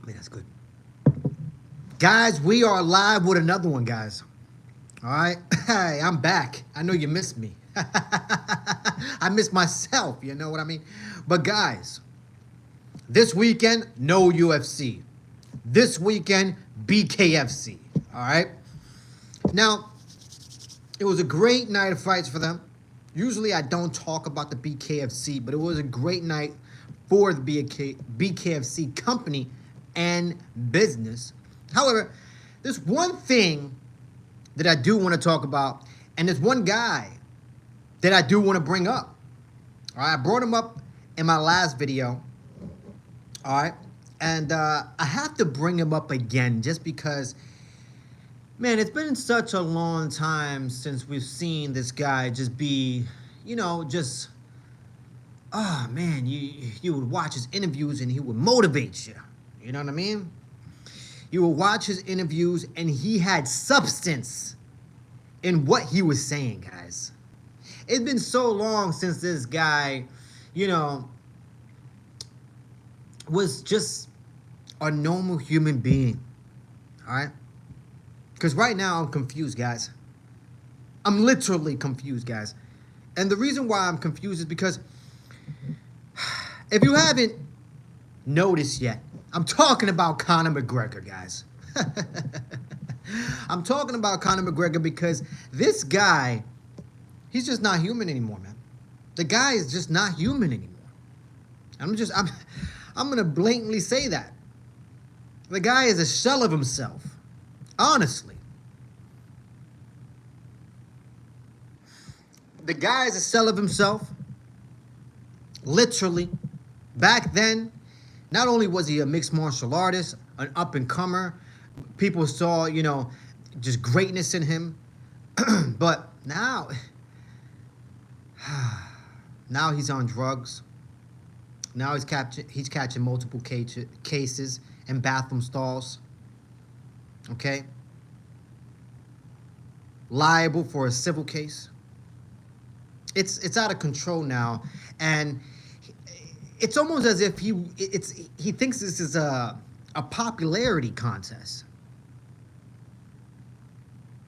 Okay, that's good. Guys, we are live with another one, guys. All right? Hey, I'm back. I know you missed me. I miss myself, you know what I mean? But guys, this weekend, no UFC. This weekend, BKFC. All right? Now, it was a great night of fights for them. Usually I don't talk about the BKFC, but it was a great night for the BKFC company and business. However, there's one thing that I do want to talk about, and there's one guy that I do want to bring up. All right, I brought him up in my last video. All right, and I have to bring him up again just because, man, it's been such a long time since we've seen this guy just be, you know, just, oh man, you would watch his interviews and he would motivate you. You know what I mean? You would watch his interviews and he had substance in what he was saying, guys. It's been so long since this guy, you know, was just a normal human being. All right? Because right now I'm confused, guys. I'm literally confused, guys. And the reason why I'm confused is because if you haven't noticed yet, I'm talking about Conor McGregor, guys. I'm talking about Conor McGregor because this guy, he's just not human anymore, man. The guy is just not human anymore. I'm going to blatantly say that. The guy is a shell of himself. Honestly. The guy is a shell of himself. Literally. Back then, not only was he a mixed martial artist, an up-and-comer, people saw, you know, just greatness in him. But now he's on drugs. Now he's catching multiple cases in bathroom stalls. Okay? Liable for a civil case. It's out of control now, and it's almost as if he thinks this is a popularity contest.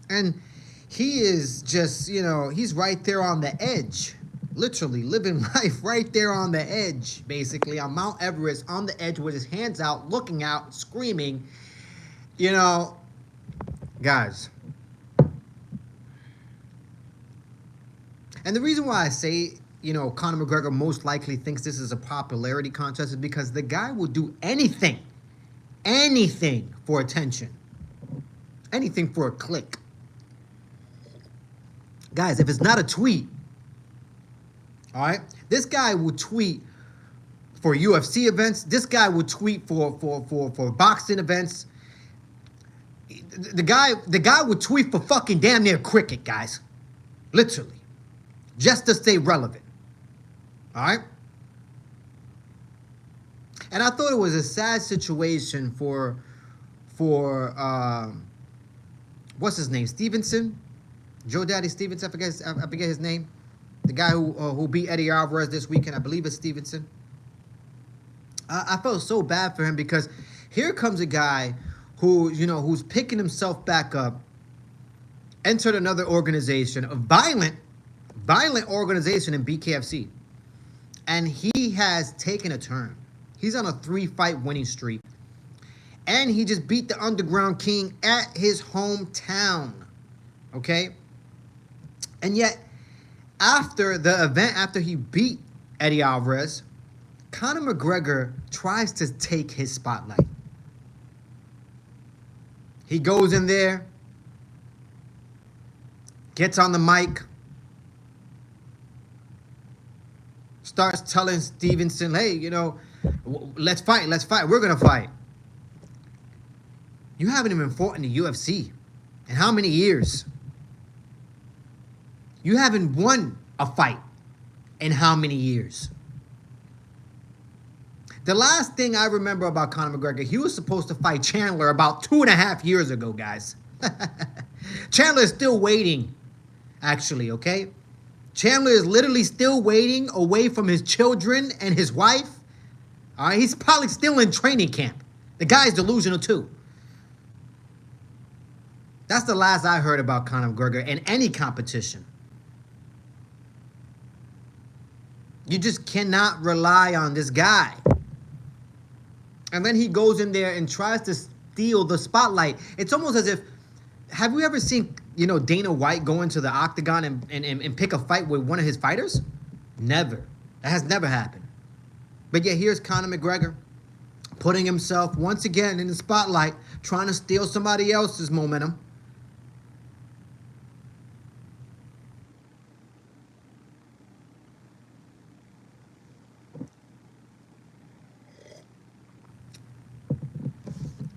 And he is just, you know, he's right there on the edge. Literally living life right there on the edge, basically, on Mount Everest, on the edge with his hands out, looking out, screaming. You know, guys. And the reason why I say, you know, Conor McGregor most likely thinks this is a popularity contest is because the guy will do anything for attention. Anything for a click. Guys, if it's not a tweet, all right, this guy will tweet for UFC events. This guy will tweet for boxing events. The guy would tweet for fucking damn near cricket, guys. Literally. Just to stay relevant. All right? And I thought it was a sad situation for what's his name? Stevenson? Joe Daddy Stevenson, I forget his name. The guy who beat Eddie Alvarez this weekend, I believe it's Stevenson. I felt so bad for him because here comes a guy who, you know, who's picking himself back up, entered another organization, a violent organization in BKFC. And he has taken a turn. He's on a 3-fight winning streak. And he just beat the Underground King at his hometown. Okay? And yet, after the event, after he beat Eddie Alvarez, Conor McGregor tries to take his spotlight. He goes in there, gets on the mic, starts telling Stevenson, hey, you know, let's fight, we're going to fight. You haven't even fought in the UFC in how many years? You haven't won a fight in how many years? The last thing I remember about Conor McGregor, he was supposed to fight Chandler about 2.5 years ago, guys. Chandler is still waiting, actually, okay? Chandler is literally still waiting away from his children and his wife. All right, he's probably still in training camp. The guy's delusional too. That's the last I heard about Conor McGregor in any competition. You just cannot rely on this guy. And then he goes in there and tries to steal the spotlight. It's almost as if, have you ever seen, Dana White go into the octagon and pick a fight with one of his fighters? Never. That has never happened. But yet here's Conor McGregor putting himself once again in the spotlight, trying to steal somebody else's momentum.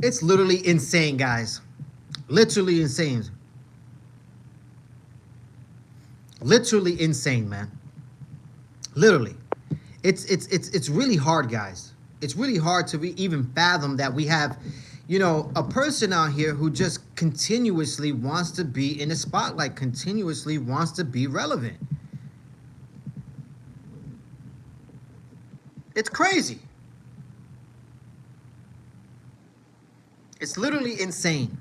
It's literally insane, guys. Literally insane. Literally insane, man. Literally. It's really hard, guys. It's really hard to even fathom that we have, a person out here who just continuously wants to be in the spotlight, continuously wants to be relevant. It's crazy. It's literally insane.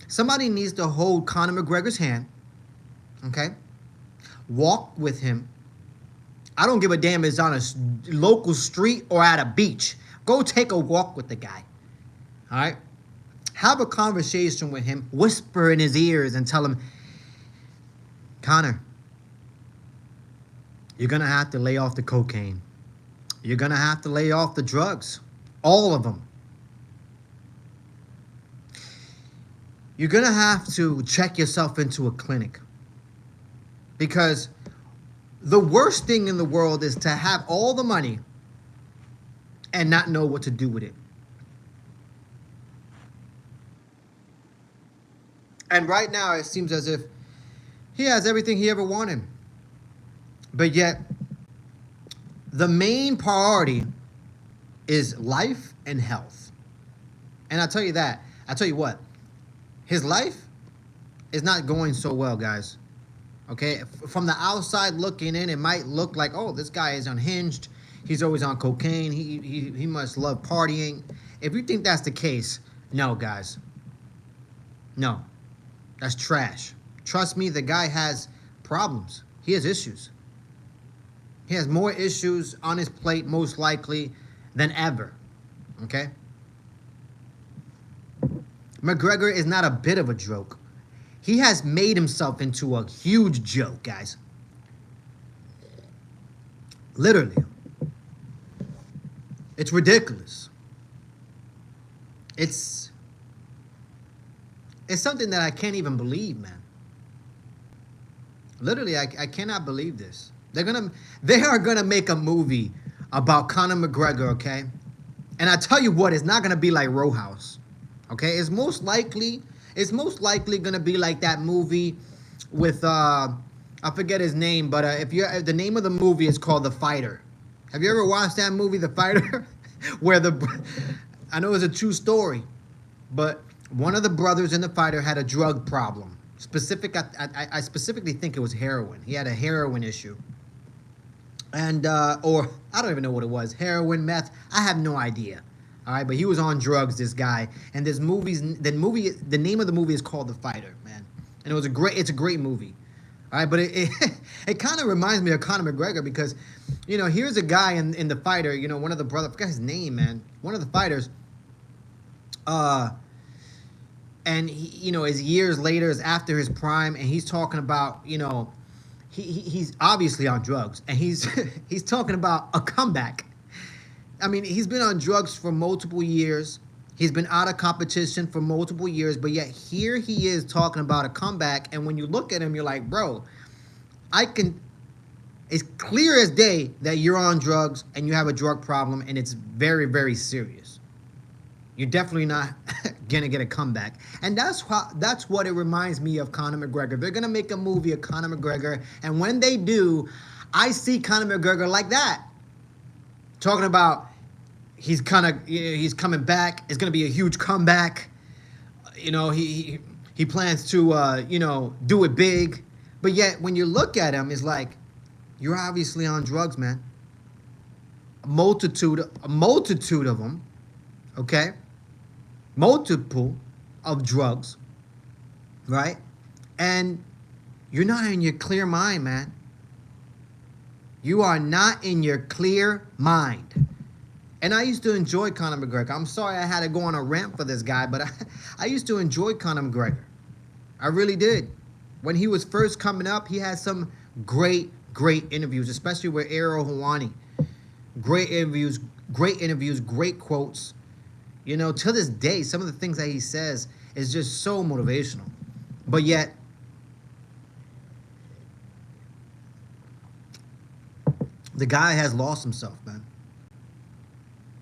Somebody needs to hold Conor McGregor's hand, okay? Walk with him. I don't give a damn if it's on a local street or at a beach. Go take a walk with the guy, all right? Have a conversation with him. Whisper in his ears and tell him, Conor, you're going to have to lay off the cocaine. You're going to have to lay off the drugs, all of them. You're going to have to check yourself into a clinic, because the worst thing in the world is to have all the money and not know what to do with it. And right now it seems as if he has everything he ever wanted. But yet the main priority is life and health. And I'll tell you that. I'll tell you what. His life is not going so well, guys. Okay? From the outside looking in, it might look like, oh, this guy is unhinged. He's always on cocaine. He must love partying. If you think that's the case, no, guys. No. That's trash. Trust me, the guy has problems. He has issues. He has more issues on his plate, most likely, than ever. Okay? McGregor is not a bit of a joke. He has made himself into a huge joke, guys. Literally. It's ridiculous. It's something that I can't even believe, man. Literally, I cannot believe this. They are gonna make a movie about Conor McGregor, okay? And I tell you what, it's not gonna be like Row House. Okay, it's most likely gonna be like that movie with I forget his name, but if the name of the movie is called The Fighter. Have you ever watched that movie, The Fighter? Where I know it's a true story, but one of the brothers in The Fighter had a drug problem. I specifically think it was heroin. He had a heroin issue, and or I don't even know what it was, heroin, meth. I have no idea. All right, but he was on drugs, this guy. And the name of the movie is called The Fighter, man. And it's a great movie. All right, but it kind of reminds me of Conor McGregor, because, here's a guy in The Fighter, one of the brothers, I forgot his name, man. One of the fighters, and he, is years later, is after his prime, and he's talking about, he's obviously on drugs, and he's he's talking about a comeback. I mean, he's been on drugs for multiple years. He's been out of competition for multiple years, but yet here he is talking about a comeback. And when you look at him, you're like, bro, it's clear as day that you're on drugs and you have a drug problem, and it's very, very serious. You're definitely not gonna get a comeback. And that's what it reminds me of Conor McGregor. They're gonna make a movie of Conor McGregor, and when they do, I see Conor McGregor like that. Talking about he's coming back. It's gonna be a huge comeback. He plans to do it big. But yet when you look at him, it's like, you're obviously on drugs, man. multitude of them, okay? Multiple of drugs, right? And you're not in your clear mind, man. You are not in your clear mind. And I used to enjoy Conor McGregor. I'm sorry I had to go on a rant for this guy, but I used to enjoy Conor McGregor. I really did. When he was first coming up, he had some great interviews, especially with Ariel Helwani. Great interviews, great quotes. You know, to this day, some of the things that he says is just so motivational. But yet, the guy has lost himself, man.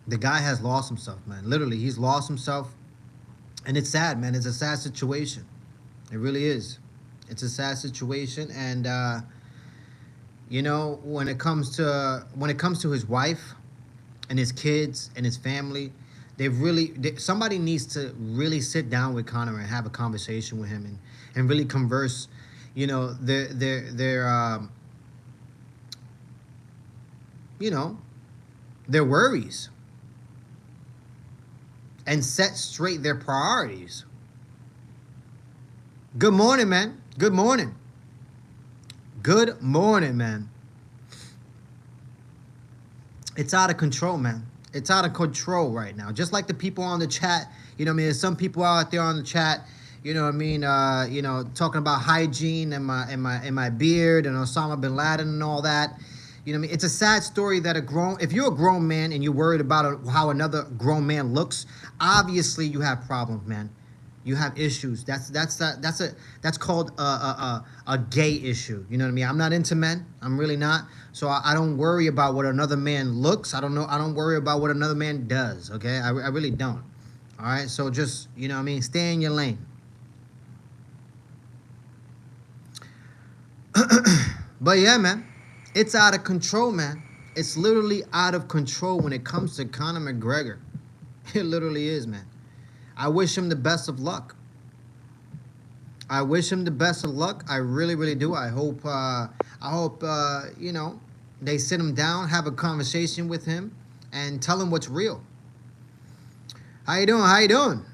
The guy has lost himself, man. Literally, he's lost himself. And it's sad, man. It's a sad situation. It really is. It's a sad situation. And, you know, when it comes to his wife and his kids and his family, somebody needs to really sit down with Conor and have a conversation with him and really converse, you know, their worries and set straight their priorities. Good morning, man. Good morning. Good morning, man. It's out of control, man. It's out of control right now. Just like the people on the chat, you know what I mean? There's some people out there on the chat, you know what I mean, talking about hygiene and my beard and Osama bin Laden and all that. You know what I mean? It's a sad story that if you're a grown man and you're worried about how another grown man looks, obviously you have problems, man. You have issues. That's called a gay issue. You know what I mean? I'm not into men. I'm really not. So I don't worry about what another man looks. I don't worry about what another man does. Okay? I really don't. All right? So just, you know what I mean? Stay in your lane. But yeah, man. It's out of control, man. It's literally out of control when it comes to Conor McGregor. It literally is, man. I wish him the best of luck. I wish him the best of luck. I really, really do. I hope, you know, they sit him down, have a conversation with him, and tell him what's real. How you doing? How you doing?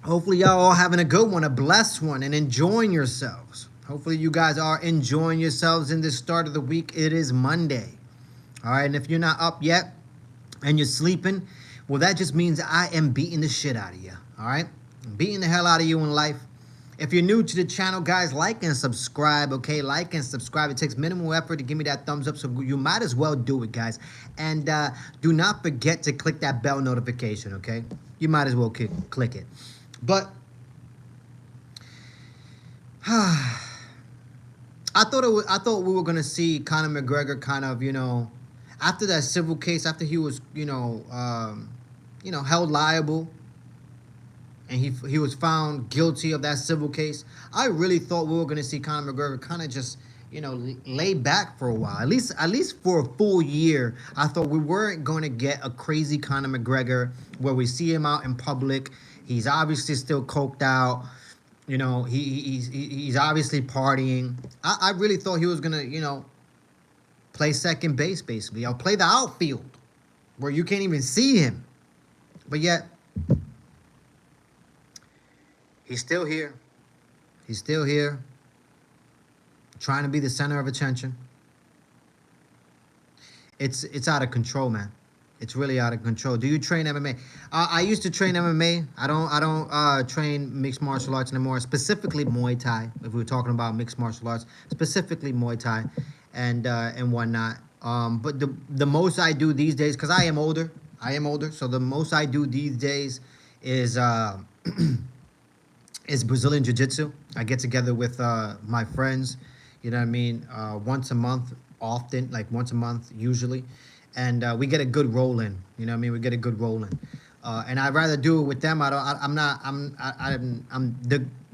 Hopefully y'all all having a good one, a blessed one, and enjoying yourselves. Hopefully you guys are enjoying yourselves in this start of the week. It is Monday. All right, and if you're not up yet and you're sleeping, well, that just means I am beating the shit out of you. All right? I'm beating the hell out of you in life. If you're new to the channel, guys, like and subscribe, okay? Like and subscribe. It takes minimal effort to give me that thumbs up, so you might as well do it, guys. And do not forget to click that bell notification, okay? You might as well click it. But I thought we were gonna see Conor McGregor kind of, you know, after that civil case, after he was, held liable, and he was found guilty of that civil case. I really thought we were gonna see Conor McGregor kind of just, you know, lay back for a while, at least for a full year. I thought we weren't going to get a crazy Conor McGregor where we see him out in public. He's obviously still coked out. You know, he's obviously partying. I really thought he was going to, you know, play second base, basically. I'll play the outfield where you can't even see him. But yet, he's still here. He's still here, trying to be the center of attention. It's out of control, man. It's really out of control. Do you train MMA? I used to train MMA. I don't train mixed martial arts anymore, specifically Muay Thai. If we're talking about mixed martial arts, specifically Muay Thai and whatnot. But the most I do these days, because I am older, so the most I do these days is is Brazilian Jiu-Jitsu. I get together with my friends, you know what I mean, once a month, often, like once a month usually. And we get a good roll in, you know what I mean? We get a good roll in. And I'd rather do it with them.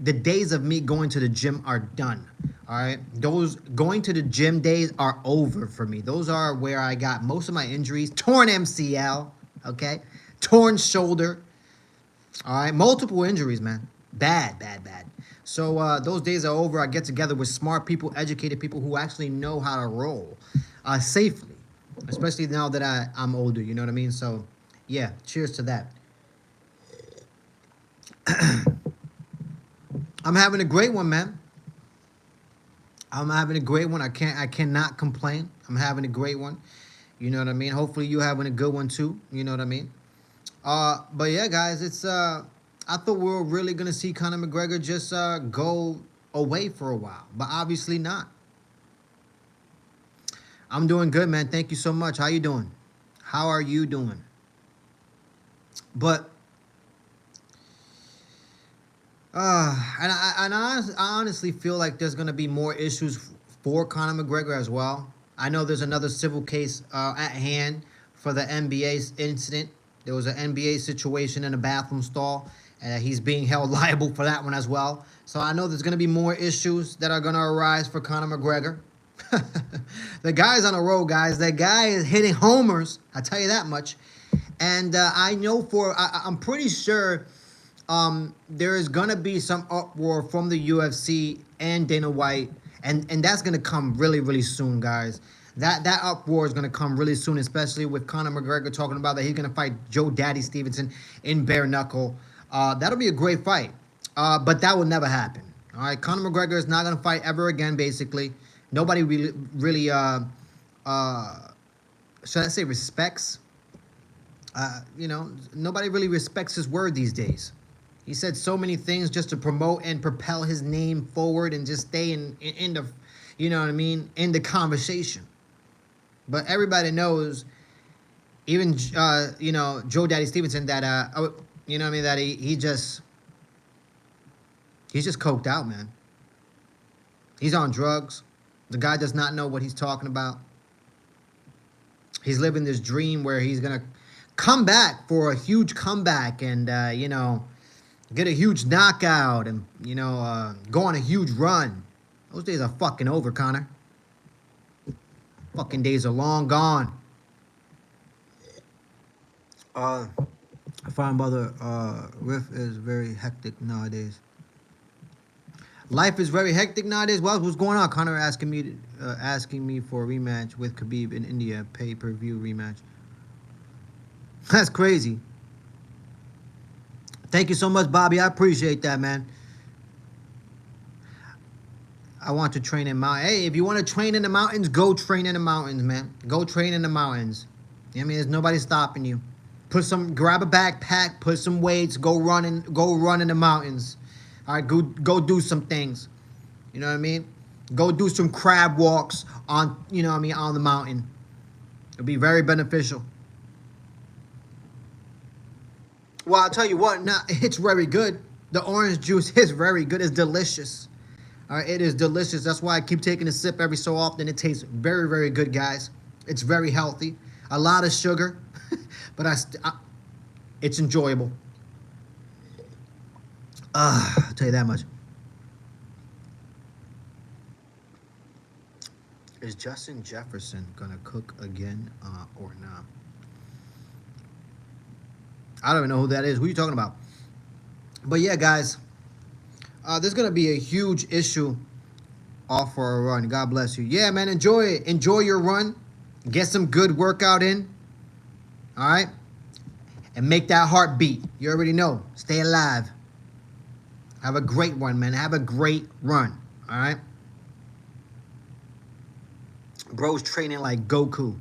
The days of me going to the gym are done. All right. Those going to the gym days are over for me. Those are where I got most of my injuries. Torn MCL, okay? Torn shoulder. All right. Multiple injuries, man. Bad. So those days are over. I get together with smart people, educated people who actually know how to roll. safely, especially now that I'm older. You know what I mean? So, yeah, cheers to that. I'm having a great one, man. I'm having a great one. I cannot complain. I'm having a great one. You know what I mean? Hopefully you having a good one too. You know what I mean? But yeah, guys, it's I thought we were really gonna see Conor McGregor just go away for a while, but obviously not. I'm doing good, man. Thank you so much. How you doing? How are you doing? But I honestly feel like there's gonna be more issues for Conor McGregor as well. I know there's another civil case at hand for the NBA incident. There was an NBA situation in a bathroom stall, and he's being held liable for that one as well. So I know there's gonna be more issues that are gonna arise for Conor McGregor. The guy's on a roll, guys. That guy is hitting homers. I tell you that much. And I know I'm pretty sure there is gonna be some uproar from the UFC and Dana White, and that's gonna come really, really soon, guys. That uproar is gonna come really soon, especially with Conor McGregor talking about that he's gonna fight Joe Daddy Stevenson in bare knuckle. That'll be a great fight, but that will never happen. All right, Conor McGregor is not gonna fight ever again. Basically, nobody really should I say respects. Nobody really respects his word these days. He said so many things just to promote and propel his name forward and just stay in the, you know what I mean, in the conversation. But everybody knows, even Joe Daddy Stevenson, that you know what I mean, that he's just coked out, man. He's on drugs. The guy does not know what he's talking about. He's living this dream where he's gonna come back for a huge comeback and get a huge knockout and go on a huge run. Those days are fucking over, Conor. Fucking days are long gone. I find brother Riff is very hectic nowadays. Life is very hectic nowadays. What's going on? Conor asking me for a rematch with Khabib in India, pay-per-view rematch. That's crazy. Thank you so much, Bobby. I appreciate that, man. I want to train in mountains. Hey, if you want to train in the mountains, go train in the mountains, man. Go train in the mountains. You know what I mean? There's nobody stopping you. Grab a backpack, put some weights, go run in the mountains. All right, go do some things. You know what I mean? Go do some crab walks on the mountain. It'll be very beneficial. Well, I'll tell you what, now it's very good. The orange juice is very good. It's delicious. All right, it is delicious. That's why I keep taking a sip every so often. It tastes very, very good, guys. It's very healthy. A lot of sugar, but it's enjoyable. I'll tell you that much. Is Justin Jefferson gonna cook again or not? I don't even know who that is. Who are you talking about? But yeah, guys, there's gonna be a huge issue off for a run. God bless you. Yeah, man, enjoy it. Enjoy your run. Get some good workout in. All right, and make that heart beat. You already know. Stay alive. Have a great one, man. Have a great run. All right. Bro's training like Goku.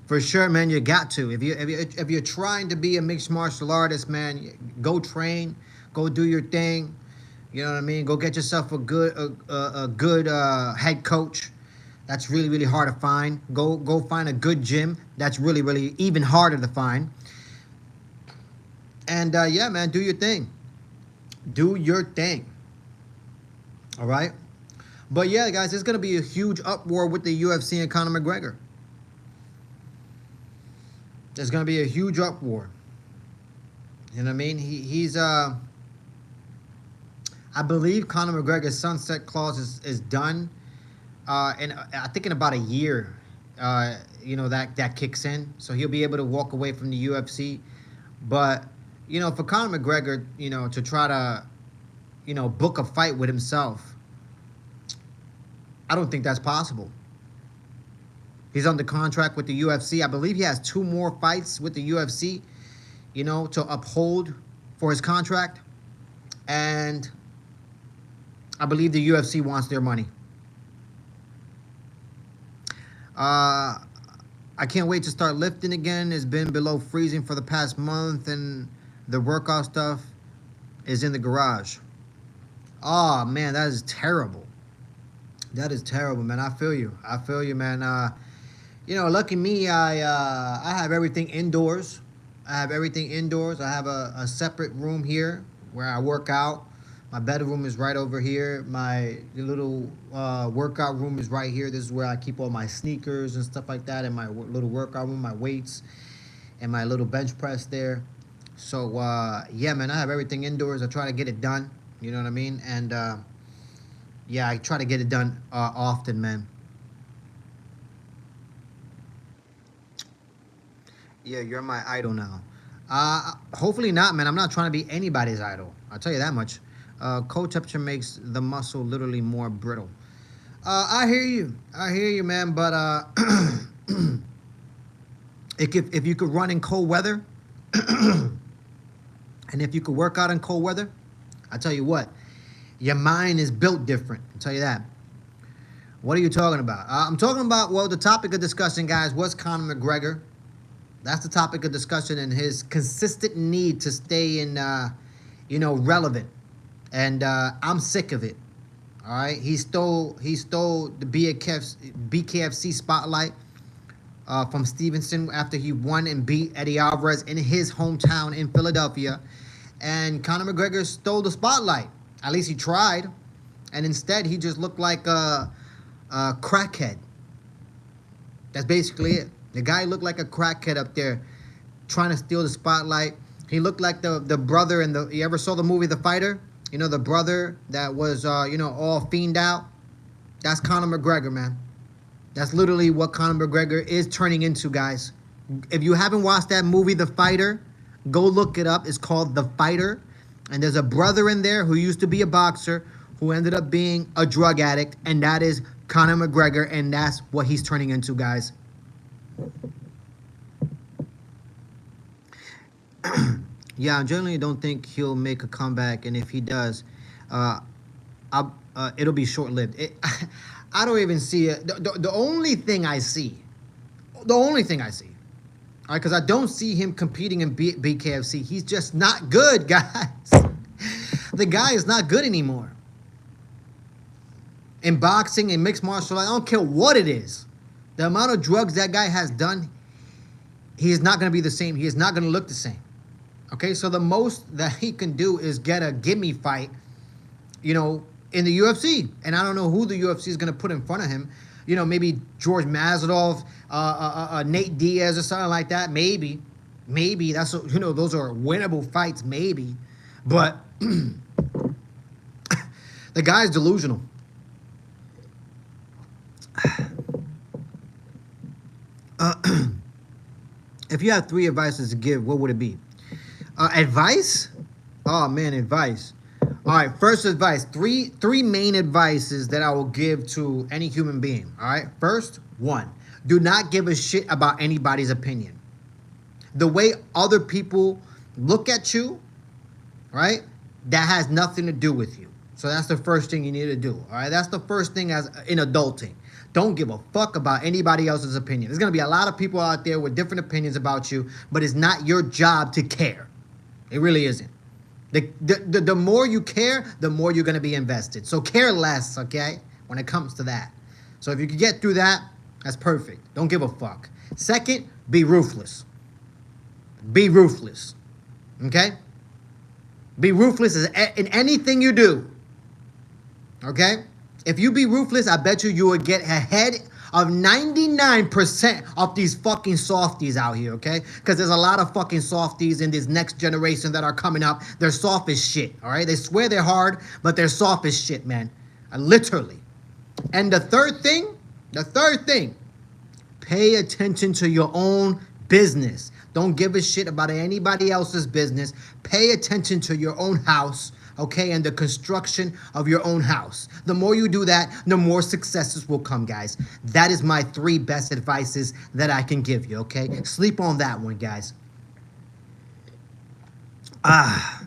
For sure, man, you got to. If you're trying to be a mixed martial artist, man, go train, go do your thing. You know what I mean? Go get yourself a good head coach. That's really, really hard to find. Go find a good gym. That's really, really even harder to find. And yeah, man, do your thing. Do your thing. All right? But yeah, guys, there's going to be a huge uproar with the UFC and Conor McGregor. There's going to be a huge uproar. You know what I mean? He's I believe Conor McGregor's sunset clause is done. And I think in about a year, that kicks in. So he'll be able to walk away from the UFC. But, for Conor McGregor, to try to, book a fight with himself, I don't think that's possible. He's under contract with the UFC. I believe he has 2 more fights with the UFC, you know, to uphold for his contract. And I believe the UFC wants their money. I can't wait to start lifting again. It's been below freezing for the past month, and the workout stuff is in the garage. Oh, man, that is terrible. That is terrible, man. I feel you. I feel you, man. You know, lucky me, I have everything indoors. I have everything indoors. I have a separate room here where I work out. My bedroom is right over here. My little workout room is right here. This is where I keep all my sneakers and stuff like that, and my little workout room, my weights, and my little bench press there. So, yeah, man, I have everything indoors. I try to get it done. You know what I mean? And, yeah, I try to get it done often, man. Yeah, you're my idol now. Hopefully not, man. I'm not trying to be anybody's idol. I'll tell you that much. Cold temperature makes the muscle literally more brittle. I hear you. I hear you, man. But if you could run in cold weather, and if you could work out in cold weather, I tell you what, your mind is built different. I'll tell you that. What are you talking about? I'm talking about, well, the topic of discussion, guys, was Conor McGregor. That's the topic of discussion, and his consistent need to stay in, you know, relevant. And I'm sick of it. All right, he stole the BKFC spotlight from Stevenson after he won and beat Eddie Alvarez in his hometown in Philadelphia. And Conor McGregor stole the spotlight. At least he tried. And instead, he just looked like a crackhead. That's basically it. The guy looked like a crackhead up there trying to steal the spotlight. He looked like the brother in the... You ever saw the movie The Fighter? You know, the brother that was, you know, all fiend out? That's Conor McGregor, man. That's literally what Conor McGregor is turning into, guys. If you haven't watched that movie, The Fighter, go look it up. It's called The Fighter. And there's a brother in there who used to be a boxer who ended up being a drug addict. And that is Conor McGregor. And that's what he's turning into, guys. Yeah, I generally don't think he'll make a comeback. And if he does, it'll be short-lived. I don't even see it. The only thing I see, all right, because I don't see him competing in BKFC. He's just not good, guys. The guy is not good anymore. In boxing, in mixed martial arts, I don't care what it is. The amount of drugs that guy has done, he is not going to be the same. He is not going to look the same. Okay, so the most that he can do is get a gimme fight, you know, in the UFC. And I don't know who the UFC is going to put in front of him. You know, maybe George Masvidal, Nate Diaz or something like that. Maybe. That's, you know, those are winnable fights, maybe. But the guy's delusional. If you have 3 advices to give, what would it be? Advice? Oh, man, advice. All right, first advice. Three main advices that I will give to any human being. All right, first, 1, do not give a shit about anybody's opinion. The way other people look at you, right, that has nothing to do with you. So that's the first thing you need to do. All right, that's the first thing as in adulting. Don't give a fuck about anybody else's opinion. There's going to be a lot of people out there with different opinions about you, but it's not your job to care. It really isn't. The more you care, the more you're going to be invested. So care less, okay, when it comes to that. So if you can get through that, that's perfect. Don't give a fuck. Second, be ruthless. Be ruthless, okay? Be ruthless in anything you do, okay? If you be ruthless, I bet you will get ahead of 99% of these fucking softies out here, okay? Because there's a lot of fucking softies in this next generation that are coming up. They're soft as shit, all right? They swear they're hard, but they're soft as shit, man. Literally. And the third thing, pay attention to your own business. Don't give a shit about anybody else's business. Pay attention to your own house, okay, and the construction of your own house. The more you do that, the more successes will come, guys. That is my 3 best advices that I can give you, okay? Sleep on that one, guys. I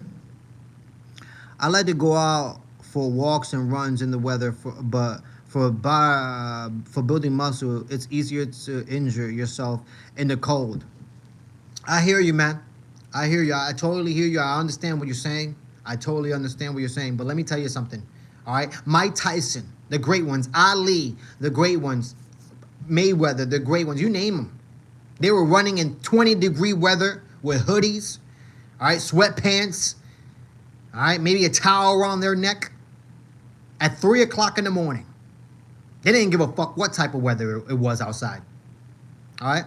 like to go out for walks and runs in the weather, but for building muscle, it's easier to injure yourself in the cold. I hear you, man. I hear you. I totally hear you. I understand what you're saying. I totally understand what you're saying. But let me tell you something. All right, Mike Tyson, the great ones, Ali, the great ones, Mayweather, the great ones. You name them. They were running in 20-degree weather with hoodies, all right, sweatpants, all right, maybe a towel around their neck at 3 o'clock in the morning. They didn't give a fuck what type of weather it was outside. All right?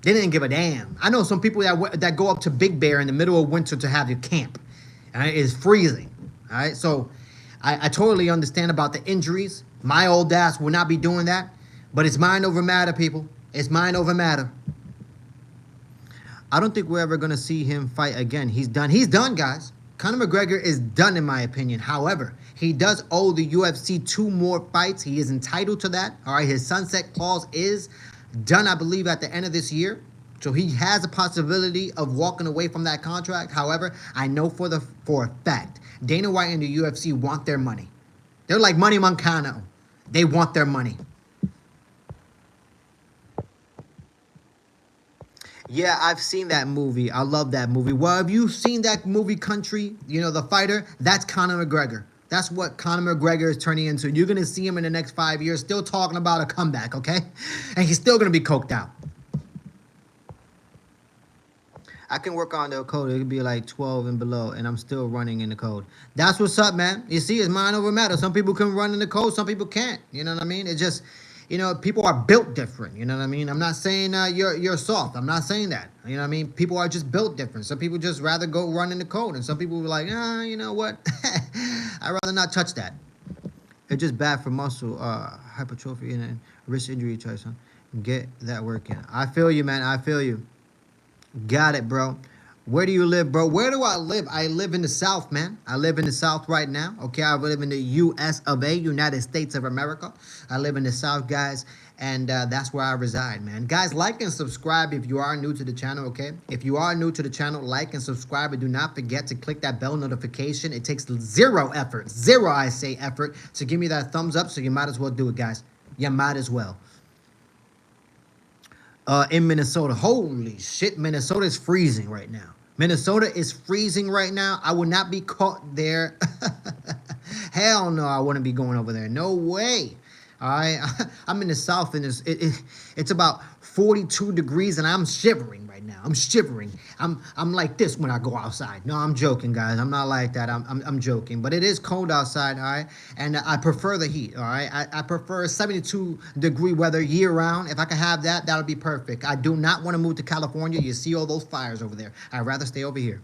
They didn't give a damn. I know some people that go up to Big Bear in the middle of winter to have your camp. All right? It's freezing. All right? So I totally understand about the injuries. My old ass will not be doing that. But it's mind over matter, people. It's mind over matter. I don't think we're ever going to see him fight again. He's done. He's done, guys. Conor McGregor is done, in my opinion. However, he does owe the UFC 2 more fights. He is entitled to that. All right, his sunset clause is done, I believe, at the end of this year. So he has a possibility of walking away from that contract. However, I know for a fact, Dana White and the UFC want their money. They're like Money Moncano. They want their money. Yeah, I've seen that movie. I love that movie. Well, have you seen that movie, Country? You know, The Fighter? That's Conor McGregor. That's what Conor McGregor is turning into. You're going to see him in the next 5 years still talking about a comeback, okay? And he's still going to be coked out. I can work on the code. It could be like 12 and below, and I'm still running in the code. That's what's up, man. You see, it's mind over matter. Some people can run in the code. Some people can't. You know what I mean? It just... You know, people are built different. You know what I mean? I'm not saying you're soft. I'm not saying that. You know what I mean? People are just built different. Some people just rather go run in the code. And some people were like, you know what? I'd rather not touch that. It's just bad for muscle hypertrophy and wrist injury, Tyson. Get that work in. I feel you, man. I feel you. Got it, bro. Where do you live, bro? Where do I live? I live in the South, man. I live in the South right now. Okay, I live in the U.S. of A., United States of America. I live in the South, guys, and that's where I reside, man. Guys, like and subscribe if you are new to the channel, okay? If you are new to the channel, like and subscribe, and do not forget to click that bell notification. It takes zero effort, I say effort, to give me that thumbs up, so you might as well do it, guys. You might as well. In Minnesota, holy shit, Minnesota is freezing right now. Minnesota is freezing right now. I would not be caught there. Hell no, I wouldn't be going over there. No way. All right, I'm in the South, and it's about 42 degrees, and I'm shivering right now. I'm shivering. I'm like this when I go outside. No, I'm joking, guys. I'm not like that. I'm joking. But it is cold outside, all right? And I prefer the heat, all right? I prefer 72-degree weather year-round. If I could have that, that would be perfect. I do not want to move to California. You see all those fires over there. I'd rather stay over here.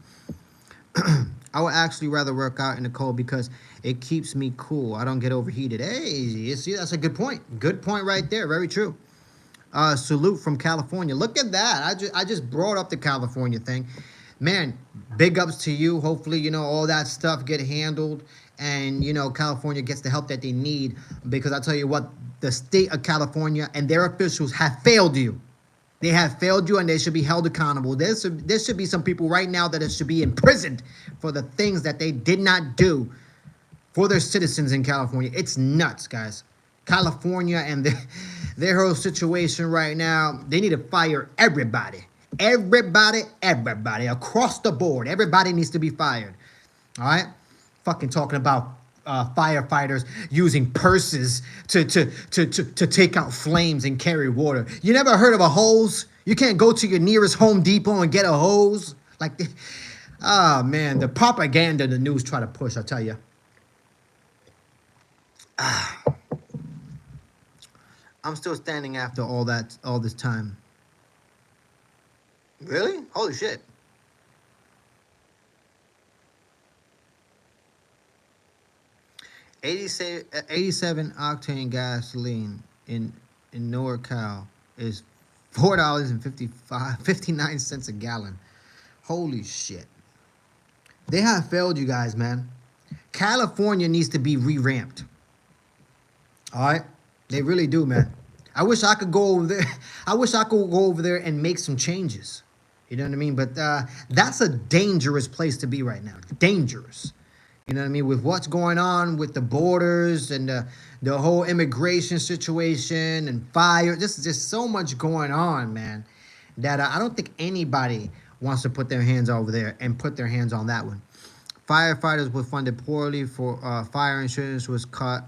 I would actually rather work out in the cold because it keeps me cool. I don't get overheated. Hey, you see, that's a good point. Good point right there. Very true. Salute from California. Look at that. I just brought up the California thing. Man, big ups to you. Hopefully, you know, all that stuff get handled and, you know, California gets the help that they need, because I tell you what, the state of California and their officials have failed you. They have failed you, and they should be held accountable. There should be some people right now that should be imprisoned for the things that they did not do for their citizens in California. It's nuts, guys. California and their whole situation right now, they need to fire everybody. Everybody across the board. Everybody needs to be fired. All right? Fucking talking about firefighters using purses to take out flames and carry water. You never heard of a hose? You can't go to your nearest Home Depot and get a hose? Like, man, the propaganda the news try to push, I tell you. I'm still standing after all this time. Really? Holy shit. 87 octane gasoline in NorCal is $4.59 a gallon. Holy shit. They have failed you guys, man. California needs to be re-ramped. All right? They really do, man. I wish I could go over there. I wish I could go over there and make some changes. You know what I mean? But that's a dangerous place to be right now. Dangerous. You know what I mean? With what's going on with the borders and the whole immigration situation and fire. Just so much going on, man, that I don't think anybody wants to put their hands over there and put their hands on that one. Firefighters were funded poorly for fire insurance was cut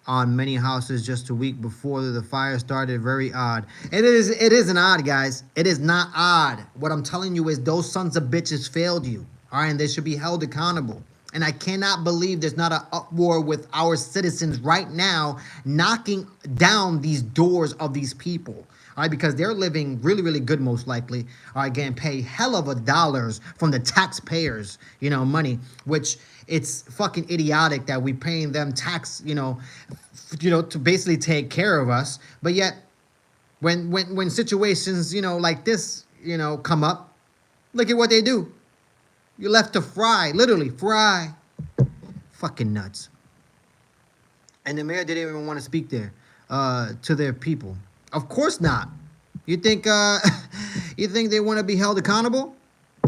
on many houses just a week before the fire started. Very odd. It isn't odd, guys. It is not odd. What I'm telling you is those sons of bitches failed you. All right, and they should be held accountable. And I cannot believe there's not an uproar with our citizens right now knocking down these doors of these people. All right, because they're living really, really good, most likely. All right, getting paid hell of a dollars from the taxpayers, money, which it's fucking idiotic that we paying them tax, to basically take care of us. But yet, when situations, like this, come up, look at what they do. You're left to fry, literally fry. Fucking nuts. And the mayor didn't even want to speak there to their people. Of course not. You think they want to be held accountable?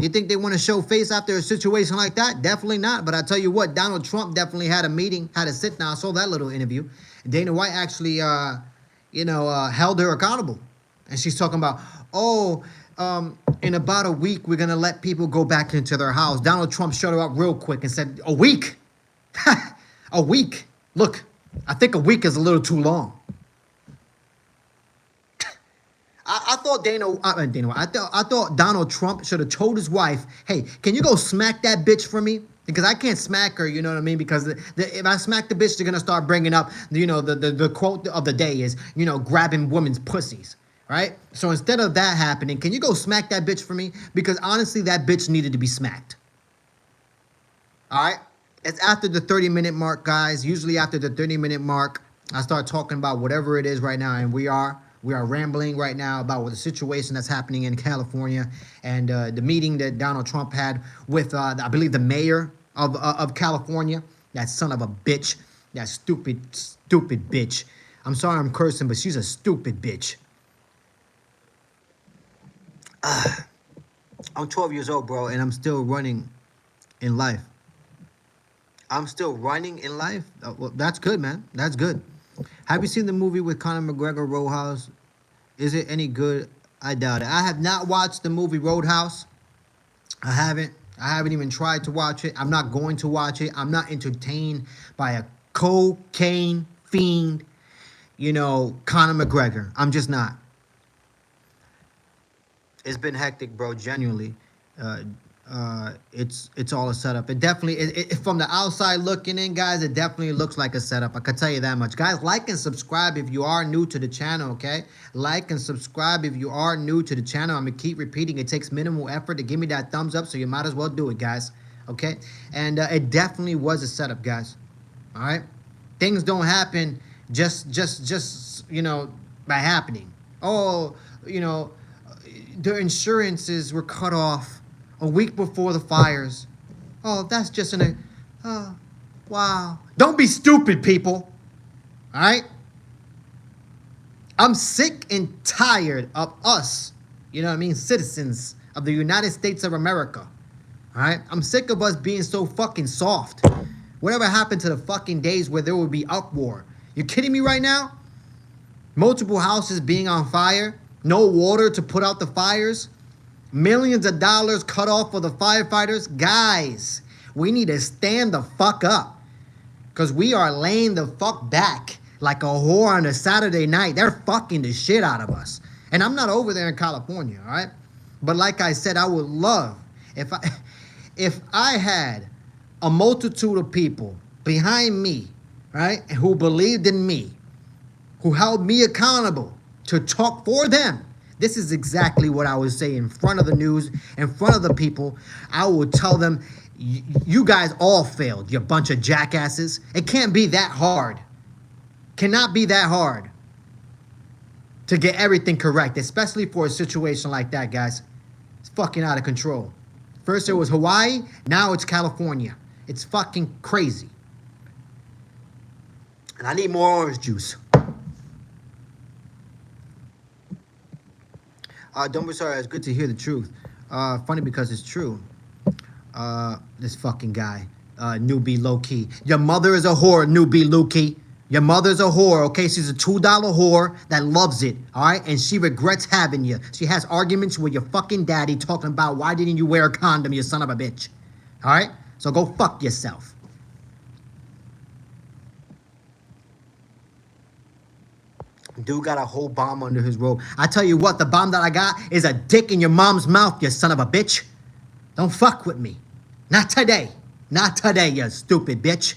You think they want to show face after a situation like that? Definitely not. But I tell you what, Donald Trump definitely had a meeting, had a sit down. I saw that little interview. Dana White actually, held her accountable. And she's talking about, in about a week, we're going to let people go back into their house. Donald Trump shut her up real quick and said, a week? A week? Look, I think a week is a little too long. I thought I thought Donald Trump should have told his wife, hey, can you go smack that bitch for me? Because I can't smack her, you know what I mean? Because if I smack the bitch, they're going to start bringing up, the quote of the day is, grabbing women's pussies. Right? So instead of that happening, can you go smack that bitch for me? Because honestly, that bitch needed to be smacked. All right? It's after the 30-minute mark, guys. Usually after the 30-minute mark, I start talking about whatever it is right now. And we are rambling right now about what the situation that's happening in California and the meeting that Donald Trump had with, I believe, the mayor of California. That son of a bitch. That stupid bitch. I'm sorry I'm cursing, but she's a stupid bitch. I'm 12 years old, bro, and I'm still running in life. I'm still running in life? Well, that's good, man. That's good. Have you seen the movie with Conor McGregor, Roadhouse? Is it any good? I doubt it. I have not watched the movie Roadhouse. I haven't even tried to watch it. I'm not going to watch it. I'm not entertained by a cocaine fiend, Conor McGregor. I'm just not. It's been hectic, bro. Genuinely, it's all a setup. It definitely, from the outside looking in, guys, it definitely looks like a setup. I can tell you that much, guys. Like and subscribe if you are new to the channel. Okay, like and subscribe if you are new to the channel. I'm gonna keep repeating. It takes minimal effort to give me that thumbs up, so you might as well do it, guys. Okay, and it definitely was a setup, guys. All right, things don't happen just by happening. Their insurances were cut off a week before the fires. Oh, that's just wow. Don't be stupid, people. All right? I'm sick and tired of us, citizens of the United States of America. All right? I'm sick of us being so fucking soft. Whatever happened to the fucking days where there would be uproar? You kidding me right now? Multiple houses being on fire. No water to put out the fires. Millions of dollars cut off for the firefighters. Guys, we need to stand the fuck up. Because we are laying the fuck back like a whore on a Saturday night. They're fucking the shit out of us. And I'm not over there in California, all right? But like I said, I would love if I had a multitude of people behind me, right, who believed in me, who held me accountable, to talk for them. This is exactly what I would say in front of the news, in front of the people. I would tell them, you guys all failed, you bunch of jackasses. It can't be that hard. Cannot be that hard to get everything correct, especially for a situation like that, guys. It's fucking out of control. First it was Hawaii, now it's California. It's fucking crazy. And I need more orange juice. Don't be sorry, it's good to hear the truth. Funny because it's true. This fucking guy, newbie low-key. Your mother is a whore, newbie low-key. Your mother's a whore, okay? She's a $2 whore that loves it, all right? And she regrets having you. She has arguments with your fucking daddy talking about why didn't you wear a condom, you son of a bitch. All right? So go fuck yourself. Dude got a whole bomb under his robe. I tell you what, the bomb that I got is a dick in your mom's mouth, you son of a bitch. Don't fuck with me. Not today. Not today, you stupid bitch.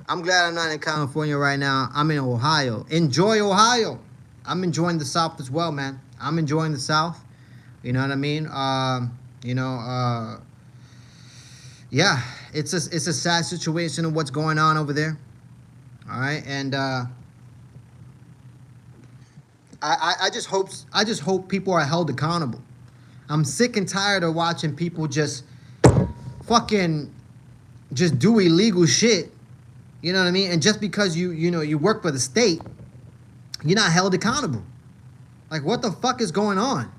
I'm glad I'm not in California right now. I'm in Ohio. Enjoy Ohio. I'm enjoying the South as well, man. I'm enjoying the South. You know what I mean? Yeah, it's a sad situation of what's going on over there. All right, and I just hope people are held accountable. I'm sick and tired of watching people just fucking just do illegal shit. You know what I mean? And just because you work for the state, you're not held accountable. Like, what the fuck is going on?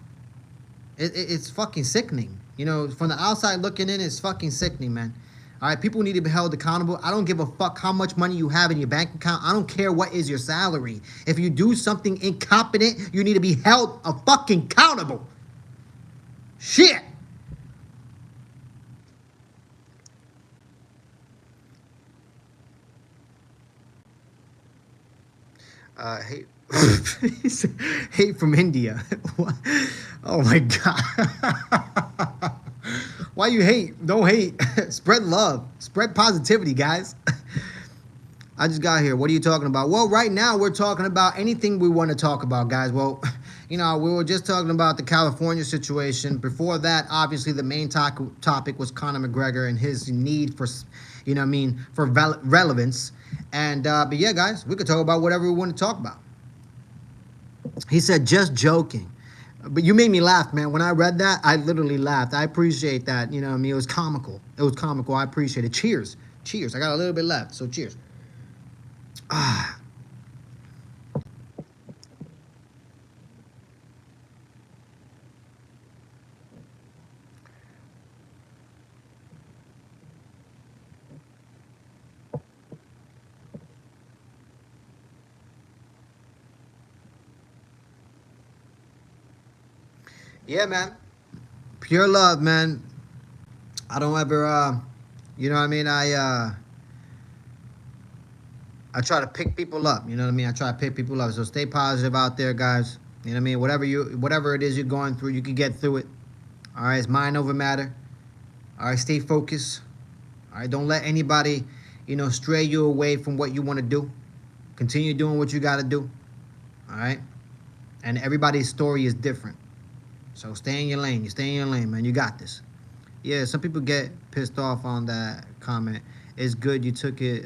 It's fucking sickening. You know, from the outside looking in, it's fucking sickening, man. All right, people need to be held accountable. I don't give a fuck how much money you have in your bank account. I don't care what is your salary. If you do something incompetent, you need to be held fucking accountable. Shit. Hate, hate from India. Oh my God. Why you hate? Don't hate. Spread love. Spread positivity, guys. I just got here. What are you talking about? Well, right now we're talking about anything we want to talk about, guys. Well, we were just talking about the California situation. Before that, obviously, the main topic was Conor McGregor and his need for, for relevance. And, but yeah, guys, we could talk about whatever we want to talk about. He said, just joking. But you made me laugh, man. When I read that, I literally laughed. I appreciate that. It was comical. It was comical. I appreciate it. Cheers. Cheers. I got a little bit left, so cheers. Ah. Yeah, man. Pure love, man. I don't ever, you know what I mean? I try to pick people up. You know what I mean? I try to pick people up. So stay positive out there, guys. You know what I mean? Whatever it is you're going through, you can get through it. All right, it's mind over matter. All right, stay focused. All right, don't let anybody, stray you away from what you want to do. Continue doing what you got to do. All right? And everybody's story is different. So stay in your lane. You stay in your lane, man. You got this. Yeah, some people get pissed off on that comment. It's good you took it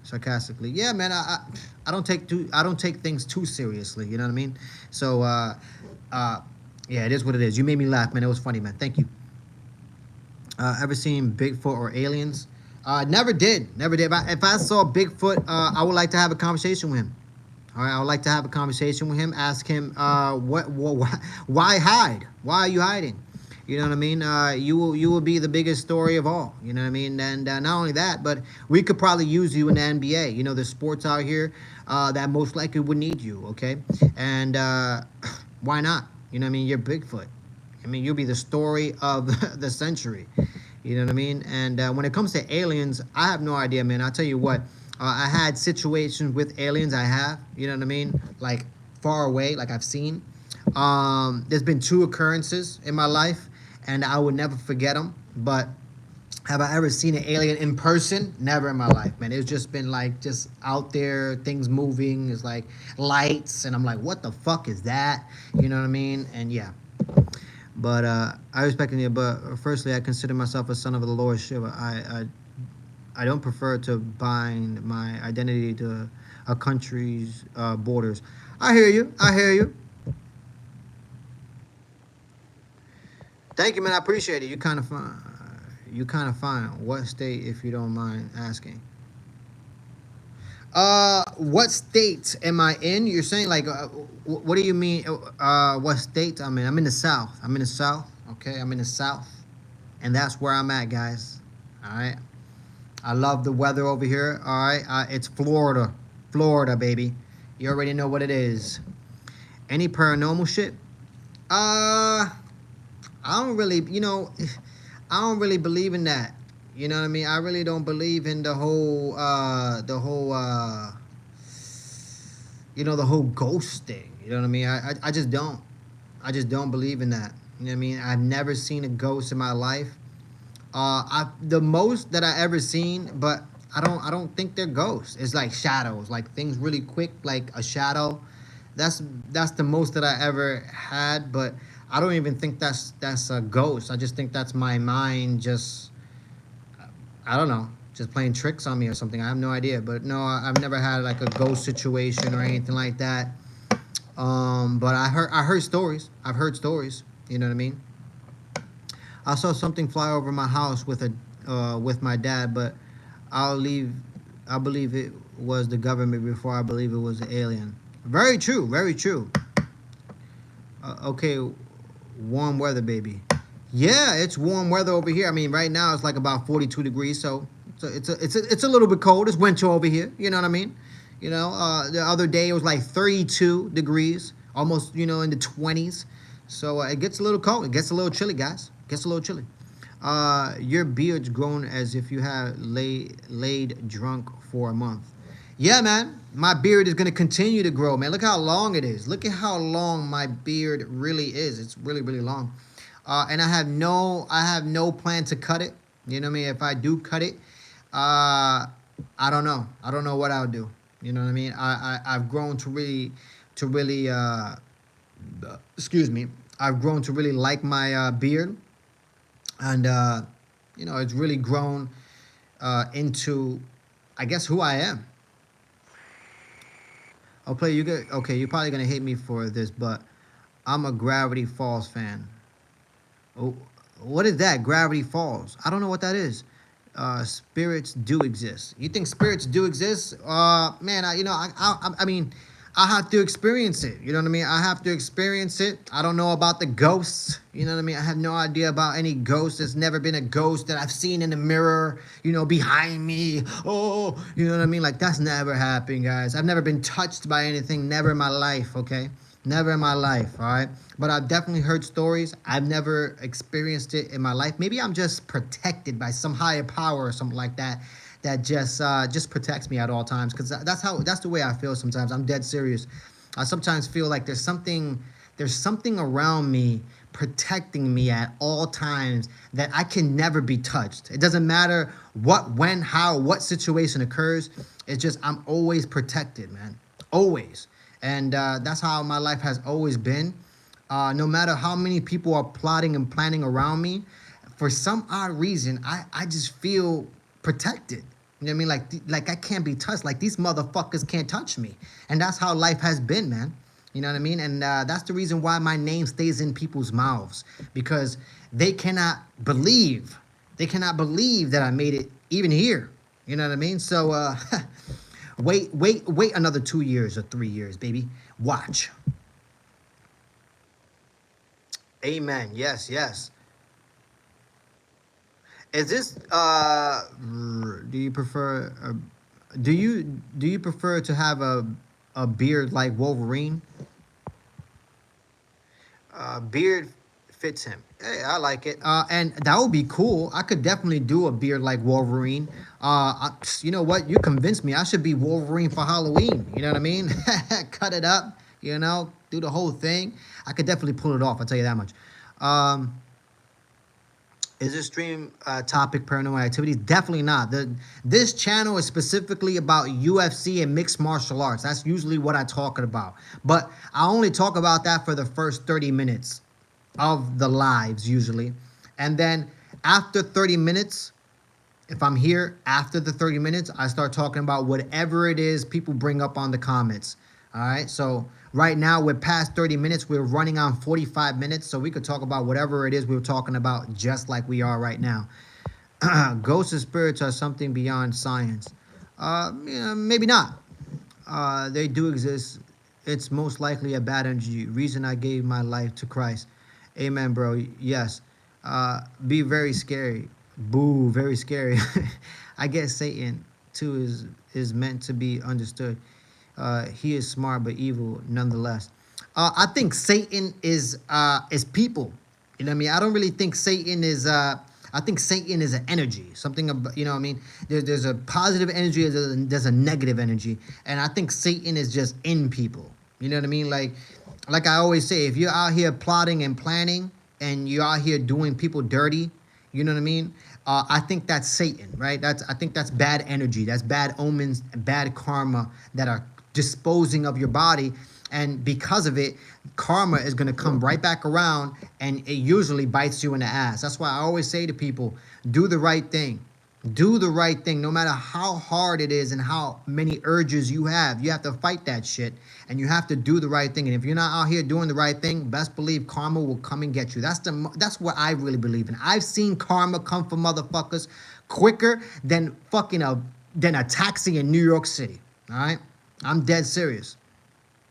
sarcastically. Yeah, man. I don't take things too seriously. You know what I mean? So yeah, it is what it is. You made me laugh, man. It was funny, man. Thank you. Ever seen Bigfoot or aliens? Never did. Never did. If I saw Bigfoot, I would like to have a conversation with him. All right, I would like to have a conversation with him. Ask him, why hide? Why are you hiding? You know what I mean? You will be the biggest story of all. You know what I mean? And not only that, but we could probably use you in the NBA. There's sports out here that most likely would need you. Okay, and why not? You know what I mean? You're Bigfoot. I mean, you'll be the story of the century. You know what I mean? And when it comes to aliens, I have no idea, man. I'll tell you what. I had situations with aliens. I have, you know what I mean? Like far away, like I've seen. There's been 2 occurrences in my life, and I would never forget them. But have I ever seen an alien in person? Never in my life, man. It's just been like just out there, things moving. It's like lights, and I'm like, what the fuck is that? You know what I mean? And yeah. But I respect it. But firstly, I consider myself a son of the Lord Shiva. I don't prefer to bind my identity to a country's borders. I hear you. I hear you. Thank you, man. I appreciate it. You kind of fine. You kind of fine. What state, if you don't mind asking? What state am I in? You're saying like, what do you mean? What state I'm in? I'm in the South. I'm in the South. Okay, I'm in the South, and that's where I'm at, guys. All right. I love the weather over here. All right. It's Florida, Florida, baby. You already know what it is. Any paranormal shit? I don't really, I don't really believe in that. You know what I mean? I really don't believe in the whole ghost thing. You know what I mean? I just don't. I just don't believe in that. You know what I mean? I've never seen a ghost in my life. The most that I ever seen, but I don't think they're ghosts. It's like shadows, like things really quick, like a shadow. That's the most that I ever had, but I don't even think that's a ghost. I just think that's my mind just, I don't know, just playing tricks on me or something. I have no idea, but no, I've never had like a ghost situation or anything like that. But I heard stories. I've heard stories. You know what I mean? I saw something fly over my house with my dad, but I'll leave. I believe it was the government before I believe it was an alien. Very true. Very true. Okay, warm weather, baby. Yeah, it's warm weather over here. I mean, right now it's like about 42 degrees, so it's a little bit cold. It's winter over here. You know what I mean? The other day it was like 32 degrees, almost in the 20s. So it gets a little cold. It gets a little chilly, guys. It gets a little chilly. Your beard's grown as if you had laid drunk for a month. Yeah, man. My beard is gonna continue to grow, man. Look how long it is. Look at how long my beard really is. It's really, really long. And I have no plan to cut it. You know what I mean? If I do cut it, I don't know. I don't know what I'll do. You know what I mean? I've grown to really excuse me. I've grown to really like my beard, and it's really grown into, I guess, who I am. I'll play you get okay. You're probably gonna hate me for this, but I'm a Gravity Falls fan. Oh, what is that? Gravity Falls. I don't know what that is. Spirits do exist. You think spirits do exist? Man, I mean, I have to experience it. You know what I mean? I have to experience it. I don't know about the ghosts. You know what I mean? I have no idea about any ghosts. There's never been a ghost that I've seen in the mirror, behind me. Oh, you know what I mean? Like, that's never happened, guys. I've never been touched by anything, never in my life, okay? Never in my life, all right? But I've definitely heard stories. I've never experienced it in my life. Maybe I'm just protected by some higher power or something like that, that just protects me at all times. Because that's the way I feel sometimes. I'm dead serious. I sometimes feel like there's something around me protecting me at all times, that I can never be touched. It doesn't matter what, when, how, what situation occurs. It's just I'm always protected, man. Always. And that's how my life has always been. No matter how many people are plotting and planning around me, for some odd reason, I just feel protected. You know what I mean? Like I can't be touched. Like, these motherfuckers can't touch me. And that's how life has been, man. You know what I mean? And that's the reason why my name stays in people's mouths, because they cannot believe. They cannot believe that I made it even here. You know what I mean? So wait another 2 years or 3 years, baby. Watch. Amen. Yes, yes. Is this do you prefer do you prefer to have a beard like Wolverine? Beard fits him. Hey, I like it. And that would be cool. I could definitely do a beard like Wolverine. You know what? You convinced me. I should be Wolverine for Halloween. You know what I mean? Cut it up. Do the whole thing. I could definitely pull it off. I'll tell you that much. Um, Is this stream topic paranormal activities? Definitely not. This channel is specifically about UFC and mixed martial arts. That's usually what I talk about. But I only talk about that for the first 30 minutes of the lives usually. And then after 30 minutes, if I'm here after the 30 minutes, I start talking about whatever it is people bring up on the comments. All right. So right now we're past 30 minutes. We're running on 45 minutes. So we could talk about whatever it is we were talking about, just like we are right now. Ghosts and spirits are something beyond science. Yeah, maybe not. They do exist. It's most likely a bad energy. Reason I gave my life to Christ. Amen, bro. Yes. Be very scary. Boo, very scary. I guess Satan too is meant to be understood. He is smart but evil nonetheless. I think Satan is people. You know what I mean? I don't really think Satan is. I think Satan is an energy, something about, you know what I mean? There's a positive energy, there's a negative energy, and I think Satan is just in people. You know what I mean? Like I always say, if you're out here plotting and planning, and you're out here doing people dirty, you know what I mean? I think that's Satan, right? I think that's bad energy, that's bad omens, bad karma that are disposing of your body, and because of it, karma is going to come right back around, and it usually bites you in the ass. That's why I always say to people, do the right thing. Do the right thing, no matter how hard it is and how many urges you have. You have to fight that shit, and you have to do the right thing. And if you're not out here doing the right thing, best believe karma will come and get you. That's what I really believe in. I've seen karma come for motherfuckers quicker than than a taxi in New York City. All right, I'm dead serious.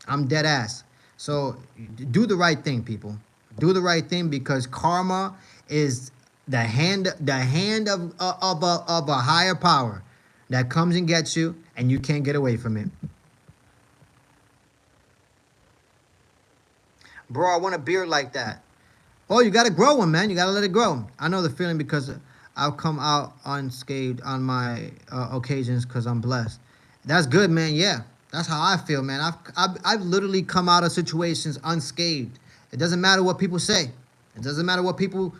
I'm dead ass. So do the right thing, people. Do the right thing, because karma is the hand of a higher power that comes and gets you, and you can't get away from it. Bro, I want a beard like that. Oh, you gotta grow one, man. You gotta let it grow. I know the feeling, because I'll come out unscathed on my occasions, because I'm blessed. That's good, man. Yeah. That's how I feel, man. I've literally come out of situations unscathed. It doesn't matter what people say. It doesn't matter what people,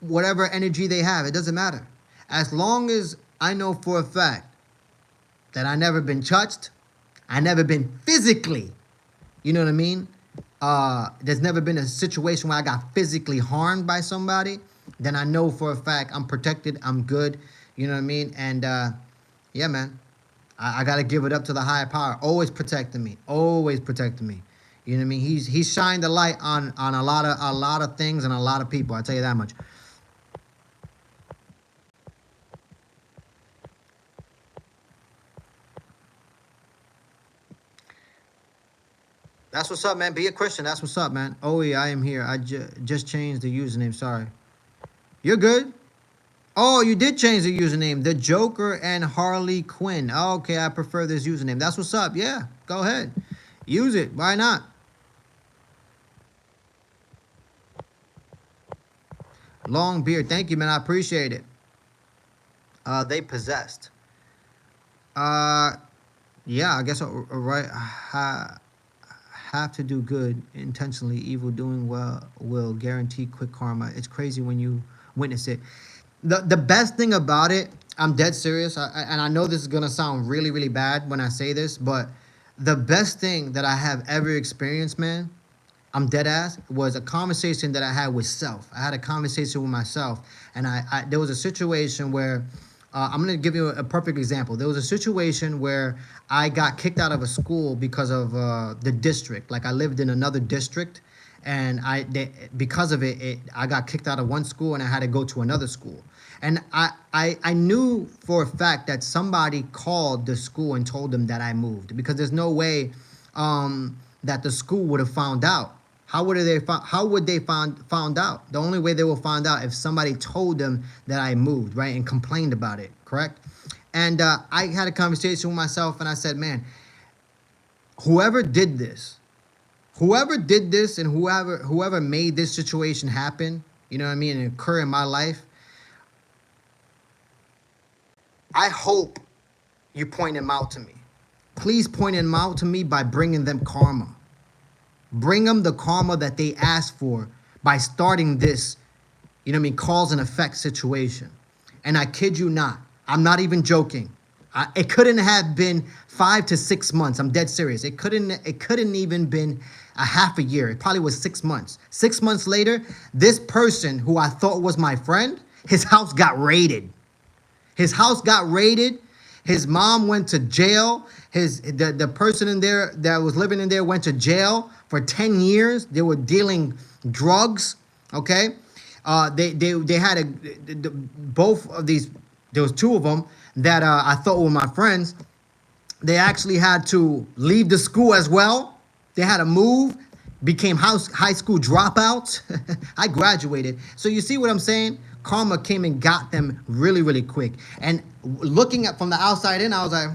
whatever energy they have. It doesn't matter. As long as I know for a fact that I never been touched, I never been physically, you know what I mean? There's never been a situation where I got physically harmed by somebody. Then I know for a fact I'm protected. I'm good. You know what I mean? And yeah, man. I got to give it up to the higher power. Always protecting me. Always protecting me. You know what I mean? He's shined the light on a lot of things and a lot of people. I'll tell you that much. That's what's up, man. Be a Christian. That's what's up, man. Oh, yeah, I am here. I just changed the username. Sorry. You're good. Oh, you did change the username. The Joker and Harley Quinn. Okay, I prefer this username. That's what's up. Yeah, go ahead. Use it. Why not? Long beard. Thank you, man. I appreciate it. They possessed. Uh, yeah, I guess right. Have to do good intentionally. Evil doing well will guarantee quick karma. It's crazy when you witness it. The best thing about it, I'm dead serious, and I know this is gonna sound really, really bad when I say this, but the best thing that I have ever experienced, man, I'm dead ass, was a conversation that I had with self. I had a conversation with myself, and there was a situation where I'm gonna give you a perfect example. There was a situation where I got kicked out of a school because of the district. Like, I lived in another district, and because of it, I got kicked out of one school, and I had to go to another school. And I knew for a fact that somebody called the school and told them that I moved, because there's no way that the school would have found out. How would they found out? The only way they will find out if somebody told them that I moved, right, and complained about it, correct? And I had a conversation with myself, and I said, man, whoever did this, and whoever made this situation happen, you know what I mean, and occur in my life, I hope you point them out to me. Please point them out to me by bringing them karma. Bring them the karma that they asked for by starting this, you know what I mean, cause and effect situation. And I kid you not, I'm not even joking. It couldn't have been 5 to 6 months. I'm dead serious. It couldn't even been a half a year. It probably was 6 months. 6 months later, this person who I thought was my friend, his house got raided. His house got raided. His mom went to jail. The person in there that was living in there went to jail for 10 years. They were dealing drugs. Okay, they had both of these. There was two of them that I thought were my friends. They actually had to leave the school as well. They had to move, became high school dropouts. I graduated. So you see what I'm saying? Karma came and got them really, really quick. And looking at from the outside in, I was like,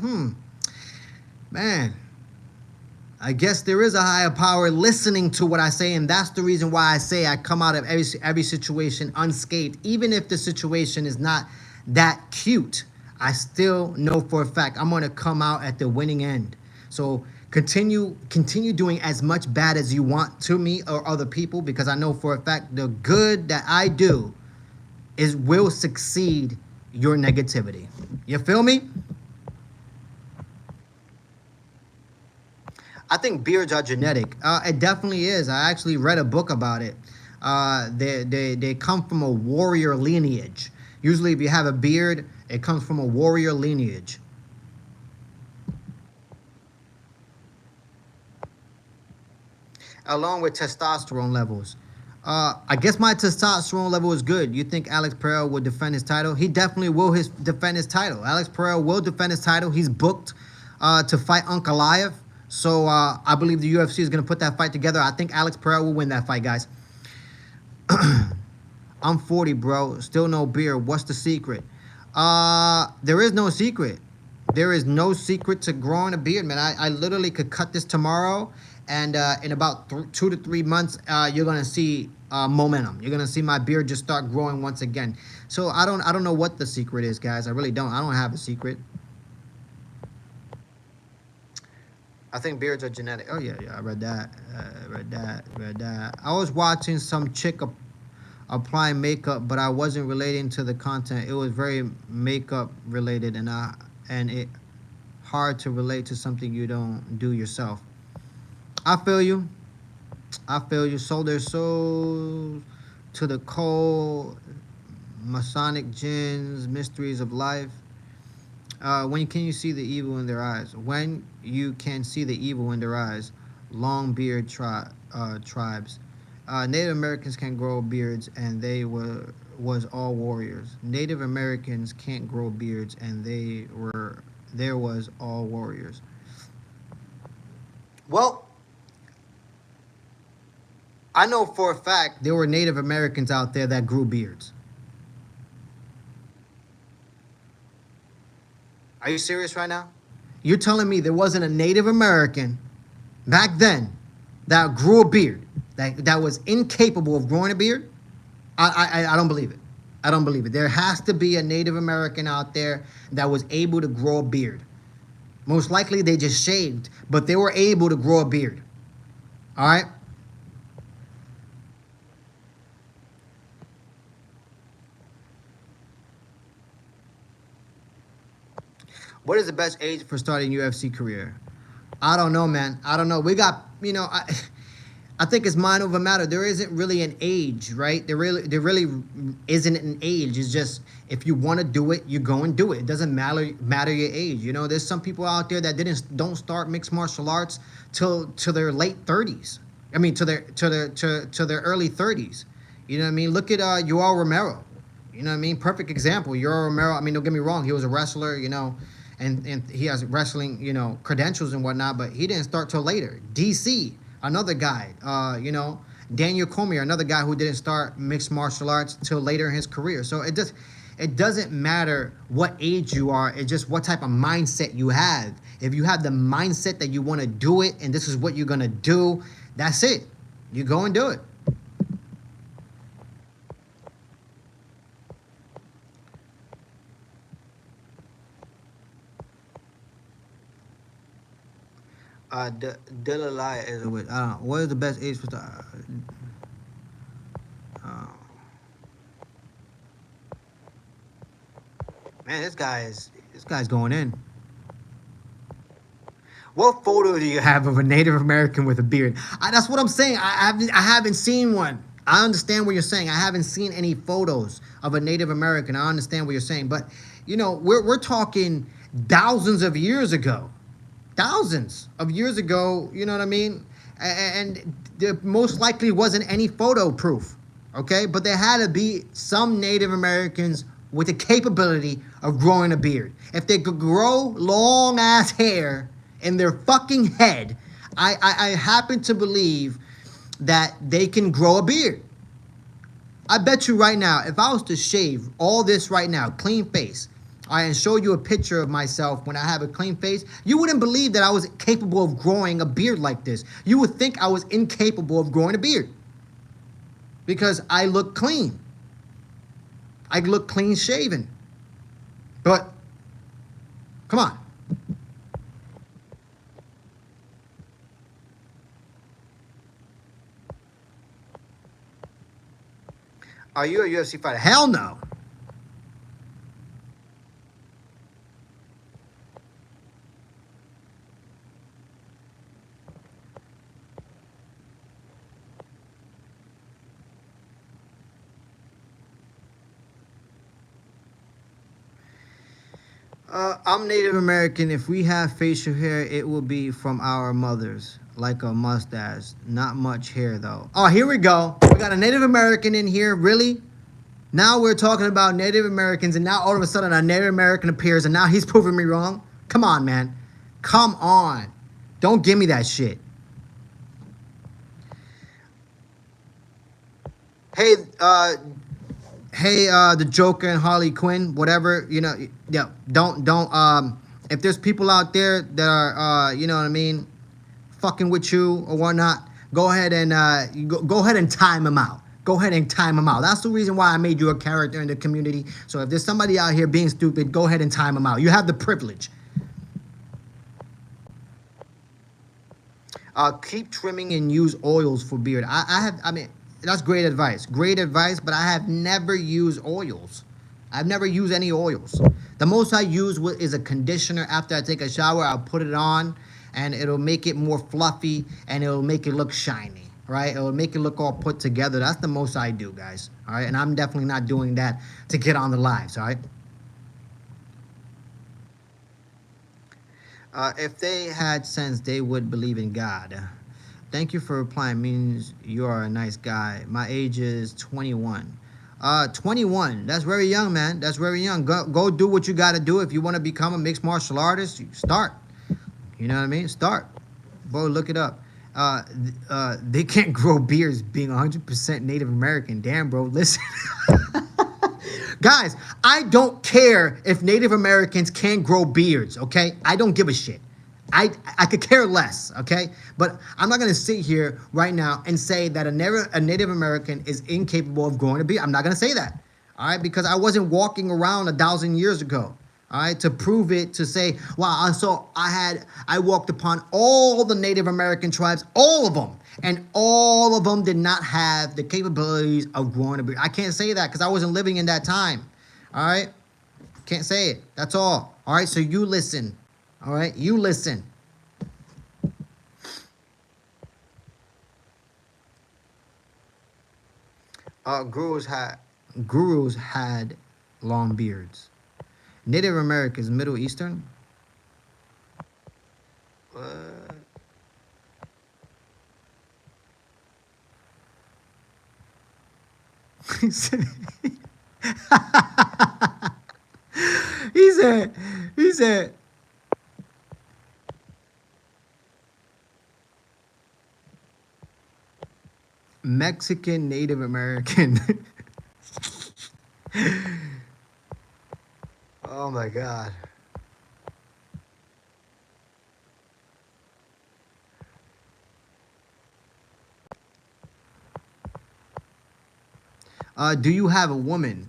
man, I guess there is a higher power listening to what I say. And that's the reason why I say I come out of every situation unscathed. Even if the situation is not that cute, I still know for a fact I'm going to come out at the winning end. So continue doing as much bad as you want to me or other people, because I know for a fact the good that I do will succeed your negativity. You feel me? I think beards are genetic. It definitely is. I actually read a book about it. They come from a warrior lineage. Usually if you have a beard, it comes from a warrior lineage. Along with testosterone levels. I guess my testosterone level is good. You think Alex Pereira will defend his title? He definitely will defend his title. Alex Pereira will defend his title. He's booked to fight Ankalaev. So I believe the UFC is going to put that fight together. I think Alex Pereira will win that fight, guys. I'm 40, bro. Still no beard. What's the secret? There is no secret. There is no secret to growing a beard, man. I literally could cut this tomorrow. And in about 2 to 3 months, you're gonna see momentum. You're gonna see my beard just start growing once again. So I don't know what the secret is, guys. I really don't. I don't have a secret. I think beards are genetic. Oh yeah, I read that. Read that. I was watching some chick applying makeup, but I wasn't relating to the content. It was very makeup related, and it hard to relate to something you don't do yourself. I feel you. Sold their souls to the cold, Masonic jinns, mysteries of life. When can you see the evil in their eyes? When you can see the evil in their eyes. Long beard tribes. Native Americans can grow beards, and they was all warriors. Native Americans can't grow beards, and there was all warriors. Well, I know for a fact there were Native Americans out there that grew beards. Are you serious right now? You're telling me there wasn't a Native American back then that grew a beard, that was incapable of growing a beard? I don't believe it. I don't believe it. There has to be a Native American out there that was able to grow a beard. Most likely they just shaved, but they were able to grow a beard. All right? What is the best age for starting UFC career? I don't know, man. I don't know. We got, I think it's mind over matter. There isn't really an age, right? There really isn't an age. It's just if you want to do it, you go and do it. It doesn't matter your age. There's some people out there that don't start mixed martial arts till to their late 30s. I mean, to their early 30s. You know what I mean? Look at Yoel Romero. You know what I mean? Perfect example. Yoel Romero. I mean, don't get me wrong. He was a wrestler. And he has wrestling, credentials and whatnot, but he didn't start till later. DC, another guy, Daniel Cormier, another guy who didn't start mixed martial arts till later in his career. So it doesn't matter what age you are. It's just what type of mindset you have. If you have the mindset that you want to do it and this is what you're going to do, that's it. You go and do it. Delalai is with. I don't know. What is the best age for start? Man, this guy's going in. What photo do you have of a Native American with a beard? That's what I'm saying. I haven't seen one. I understand what you're saying. I haven't seen any photos of a Native American. I understand what you're saying, but we're talking thousands of years ago. Thousands of years ago, you know what I mean? And there most likely wasn't any photo proof, okay? But there had to be some Native Americans with the capability of growing a beard. If they could grow long ass hair in their fucking head, I happen to believe that they can grow a beard. I bet you right now, if I was to shave all this right now, clean face, and show you a picture of myself when I have a clean face, you wouldn't believe that I was capable of growing a beard like this. You would think I was incapable of growing a beard because I look clean. I look clean shaven. But, come on. Are you a UFC fighter? Hell no. I'm Native American. If we have facial hair, it will be from our mothers, like a mustache. Not much hair, though. Oh, here we go. We got a Native American in here. Really? Now we're talking about Native Americans, and now all of a sudden a Native American appears, and now he's proving me wrong? Come on, man. Come on. Don't give me that shit. Hey, the Joker and Harley Quinn, whatever, you know, yeah, don't, if there's people out there that are, you know what I mean, fucking with you or whatnot, go ahead and, go ahead and time them out. Go ahead and time them out. That's the reason why I made you a character in the community. So if there's somebody out here being stupid, go ahead and time them out. You have the privilege. Keep trimming and use oils for beard. I mean, that's great advice. Great advice, but I have never used oils. I've never used any oils. The most I use is a conditioner. After I take a shower, I'll put it on, and it'll make it more fluffy, and it'll make it look shiny, right? It'll make it look all put together. That's the most I do, guys, all right? And I'm definitely not doing that to get on the lives, all right? If they had sense, they would believe in God. Thank you for replying. Means you are a nice guy. My age is 21. 21. That's very young, man. That's very young. Go do what you got to do. If you want to become a mixed martial artist, start. You know what I mean? Start. Bro, look it up. They can't grow beards being 100% Native American. Damn, bro. Listen. Guys, I don't care if Native Americans can grow beards, okay? I don't give a shit. I could care less, okay? But I'm not going to sit here right now and say that a Native American is incapable of growing a beard. I'm not going to say that, all right? Because I wasn't walking around 1,000 years ago, all right, to prove it, to say, wow, so I walked upon all the Native American tribes, all of them, and all of them did not have the capabilities of growing a beard. I can't say that because I wasn't living in that time, all right? Can't say it. That's all right? So you listen. All right, you listen. Gurus had long beards. Native Americans, Middle Eastern. What? he said. He said. Mexican Native American. Oh my God. Do you have a woman?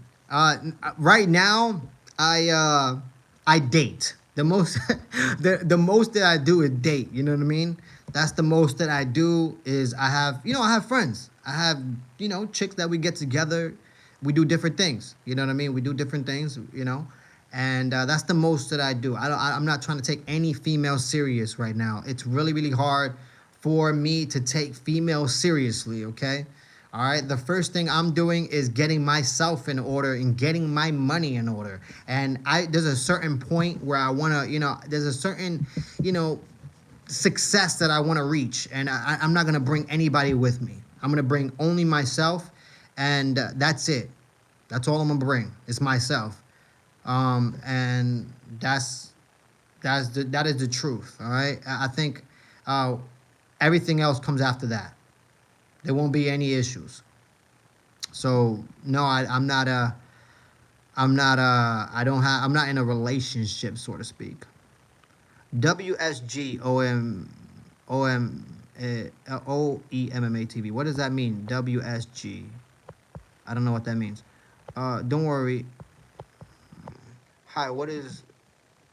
Right now, I date. The most the most that I do is date. You know what I mean? That's the most that I do is I have friends. I have, chicks that we get together. We do different things. You know what I mean? We do different things, and that's the most that I do. I'm not trying to take any female serious right now. It's really, really hard for me to take females seriously, okay? All right. The first thing I'm doing is getting myself in order and getting my money in order. And there's a certain point where I want to, there's a certain, you know, success that I want to reach. And I'm not going to bring anybody with me. I'm going to bring only myself. And that's it. That's all I'm going to bring. It's myself. And that is the truth. All right. I think everything else comes after that. There won't be any issues. So no, I'm not I'm not in a relationship, so to speak. WSG OEMMA TV. What does that mean? WSG. I don't know what that means. Don't worry. Hi, what is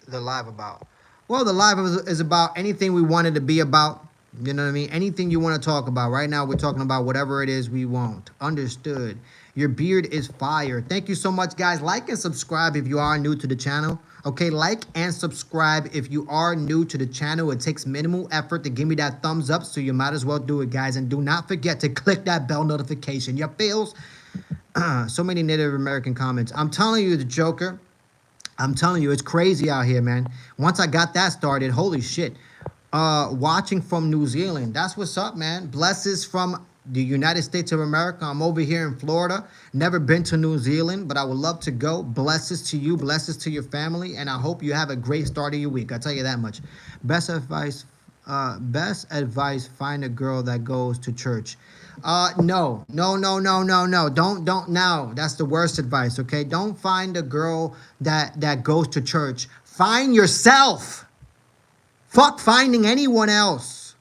the live about? Well, the live is about anything we wanted to be about. You know what I mean? Anything you want to talk about. Right now, we're talking about whatever it is we want. Understood. Your beard is fire. Thank you so much, guys. Like and subscribe if you are new to the channel. Okay, like and subscribe if you are new to the channel. It takes minimal effort to give me that thumbs up, so you might as well do it, guys. And do not forget to click that bell notification. Your feels. So many Native American comments. I'm telling you, the Joker. I'm telling you, it's crazy out here, man. Once I got that started, holy shit. Watching from New Zealand. That's what's up, man. Blessings from the United States of America. I'm over here in Florida. Never been to New Zealand, but I would love to go. Blessings to you. Blessings to your family. And I hope you have a great start of your week. I'll tell you that much. Best advice, find a girl that goes to church. No. Don't now. That's the worst advice, okay? Don't find a girl that goes to church. Find yourself. Fuck finding anyone else.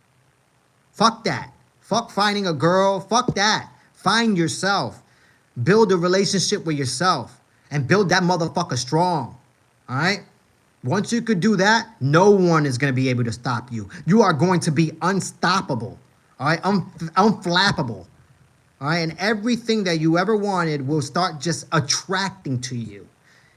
Fuck that. Fuck finding a girl. Fuck that. Find yourself. Build a relationship with yourself. And build that motherfucker strong. All right? Once you could do that, no one is going to be able to stop you. You are going to be unstoppable. All right? Unflappable. All right? And everything that you ever wanted will start just attracting to you,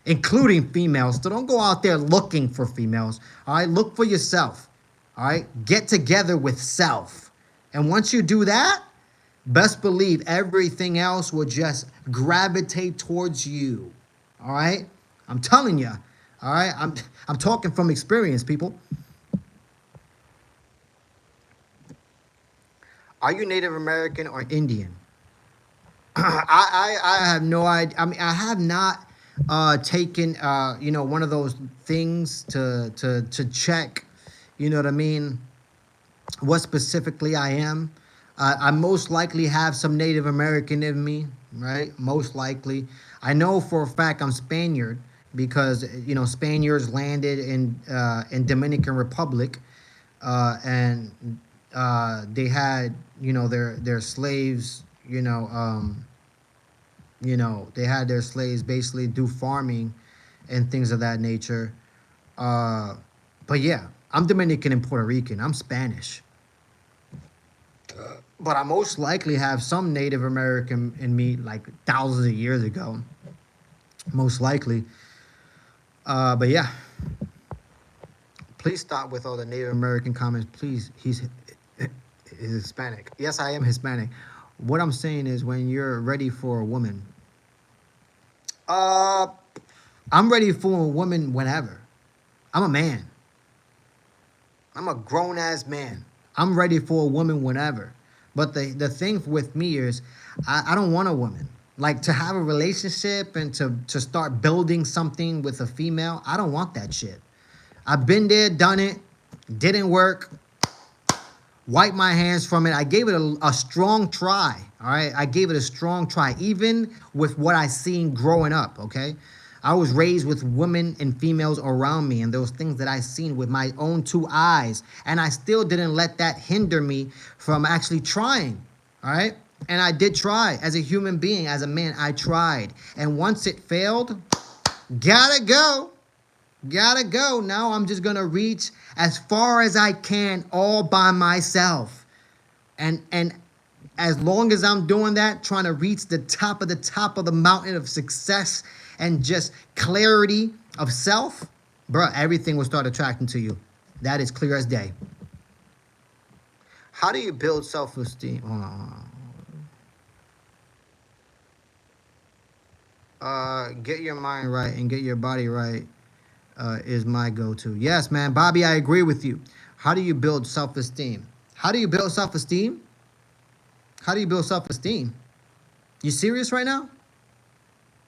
including females. So don't go out there looking for females. All right, look for yourself. All right, get together with self. And once you do that, best believe everything else will just gravitate towards you. All right, I'm telling you. All right, I'm talking from experience, people. Are you Native American or Indian? I have no idea. I mean, I have not taken one of those things to check, you know what I mean, what specifically I am. I most likely have some Native American in me, right? Most likely. I know for a fact I'm Spaniard because Spaniards landed in Dominican Republic, and they had their slaves, they had their slaves basically do farming and things of that nature. But yeah, I'm Dominican and Puerto Rican. I'm Spanish. But I most likely have some Native American in me, like thousands of years ago. Most likely. But yeah. Please stop with all the Native American comments. Please, he's Hispanic. Yes, I am Hispanic. What I'm saying is when you're ready for a woman, I'm ready for a woman whenever. I'm a man. I'm a grown-ass man. I'm ready for a woman whenever. But the thing with me is I don't want a woman. Like, to have a relationship and to start building something with a female, I don't want that shit. I've been there, done it, didn't work. Wipe my hands from it. I gave it a strong try, all right? I gave it a strong try, even with what I seen growing up, okay? I was raised with women and females around me and those things that I seen with my own two eyes, and I still didn't let that hinder me from actually trying, all right? And I did try. As a human being, as a man, I tried. And once it failed, gotta go. Gotta go. Now I'm just going to reach as far as I can all by myself. And as long as I'm doing that, trying to reach the top of the mountain of success and just clarity of self, bro, everything will start attracting to you. That is clear as day. How do you build self-esteem? Get your mind right and get your body right is my go-to. Yes, man. Bobby, I agree with you. How do you build self-esteem? How do you build self-esteem? How do you build self-esteem? You serious right now?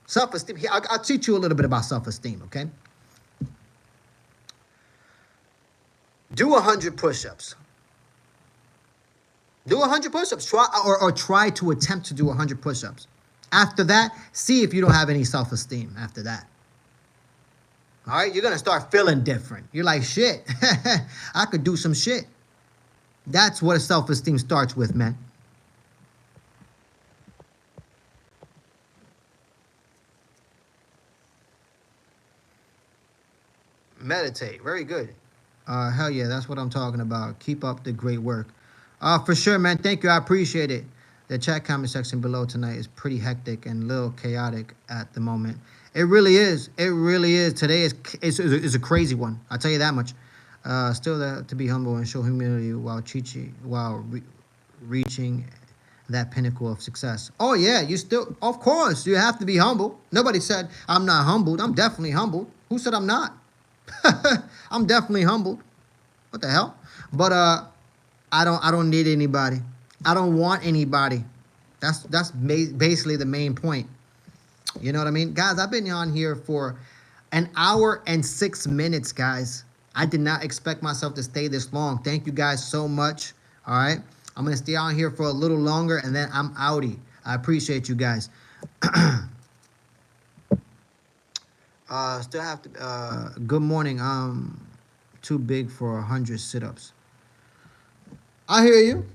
Self-esteem. Here, I'll teach you a little bit about self-esteem, okay? Do 100 push-ups. Do 100 push-ups. Try to attempt to do 100 push-ups. After that, see if you don't have any self-esteem after that. All right? You're going to start feeling different. You're like, shit, I could do some shit. That's what self-esteem starts with, man. Meditate. Very good. Hell yeah, that's what I'm talking about. Keep up the great work. For sure, man. Thank you. I appreciate it. The chat comment section below tonight is pretty hectic and a little chaotic at the moment. It really is. It really is. Today is a crazy one. I'll tell you that much. Still there to be humble and show humility while reaching that pinnacle of success. Oh yeah, you still, of course, you have to be humble. Nobody said I'm not humbled. I'm definitely humbled. Who said I'm not? I'm definitely humbled. What the hell? But I don't need anybody. I don't want anybody. That's basically the main point. You know what I mean? Guys, I've been on here for an hour and 6 minutes, guys. I did not expect myself to stay this long. Thank you guys so much. All right. I'm going to stay on here for a little longer and then I'm outie. I appreciate you guys. Still have to, good morning. Too big for 100 sit-ups. I hear you.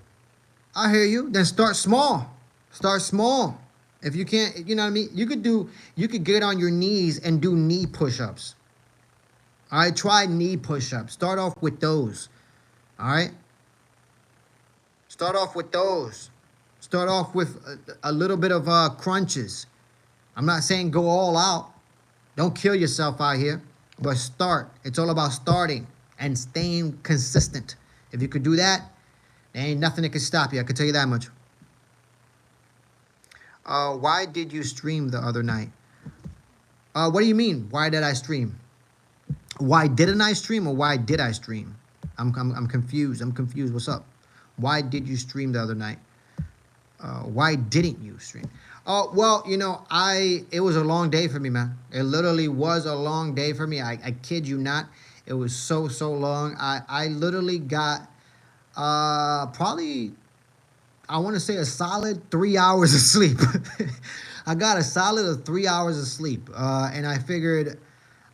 I hear you. Then start small. Start small. If you can't, you know what I mean? You could get on your knees and do knee push-ups. All right, try knee push-ups. Start off with those. All right? Start off with those. Start off with a little bit of crunches. I'm not saying go all out. Don't kill yourself out here, but start. It's all about starting and staying consistent. If you could do that, there ain't nothing that can stop you. I can tell you that much. Why did you stream the other night? What do you mean? Why did I stream? Why didn't I stream or why did I stream? I'm confused. I'm confused. What's up? Why did you stream the other night? Why didn't you stream? Well, you know, it was a long day for me, man. It literally was a long day for me. I kid you not. It was so long. I literally got probably, I want to say a solid 3 hours of sleep. I got a solid 3 hours of sleep. And I figured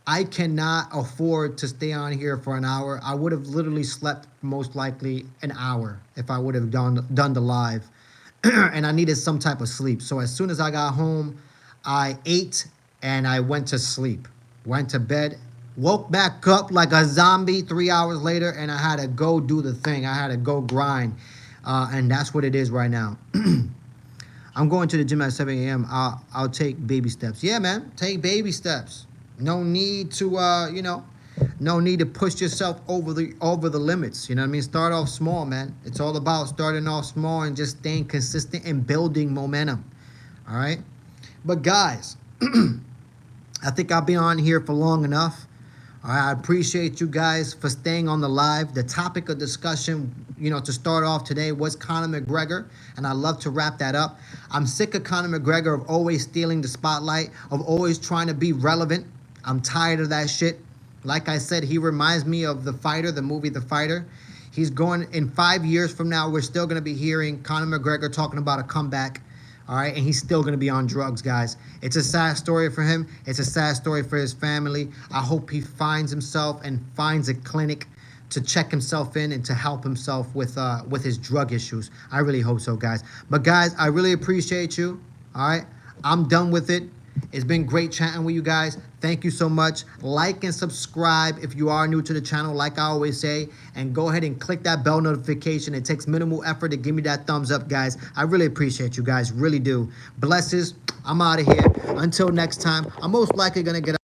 I cannot afford to stay on here for an hour. I would have literally slept most likely an hour if I would have done the live. And I needed some type of sleep. So as soon as I got home, I ate and I went to sleep. Went to bed, woke back up like a zombie 3 hours later, and I had to go do the thing. I had to go grind. And that's what it is right now. I'm going to the gym at 7 a.m. I'll take baby steps. Yeah, man, take baby steps. No need to, you know, no need to push yourself over the limits. You know what I mean? Start off small, man. It's all about starting off small and just staying consistent and building momentum. All right? But guys, I think I'll be on here for long enough. All right, I appreciate you guys for staying on the live. The topic of discussion, you know, to start off today was Conor McGregor, and I love to wrap that up. I'm sick of Conor McGregor of always stealing the spotlight, of always trying to be relevant. I'm tired of that shit. Like I said, he reminds me of The Fighter, the movie The Fighter. He's going, in 5 years from now, we're still going to be hearing Conor McGregor talking about a comeback. All right, and he's still going to be on drugs, guys. It's a sad story for him. It's a sad story for his family. I hope he finds himself and finds a clinic to check himself in and to help himself with his drug issues. I really hope so, guys. But guys, I really appreciate you. All right, I'm done with it. It's been great chatting with you guys. Thank you so much. Like and subscribe if you are new to the channel, like I always say. And go ahead and click that bell notification. It takes minimal effort to give me that thumbs up, guys. I really appreciate you guys. Really do. Blesses. I'm out of here. Until next time, I'm most likely going to get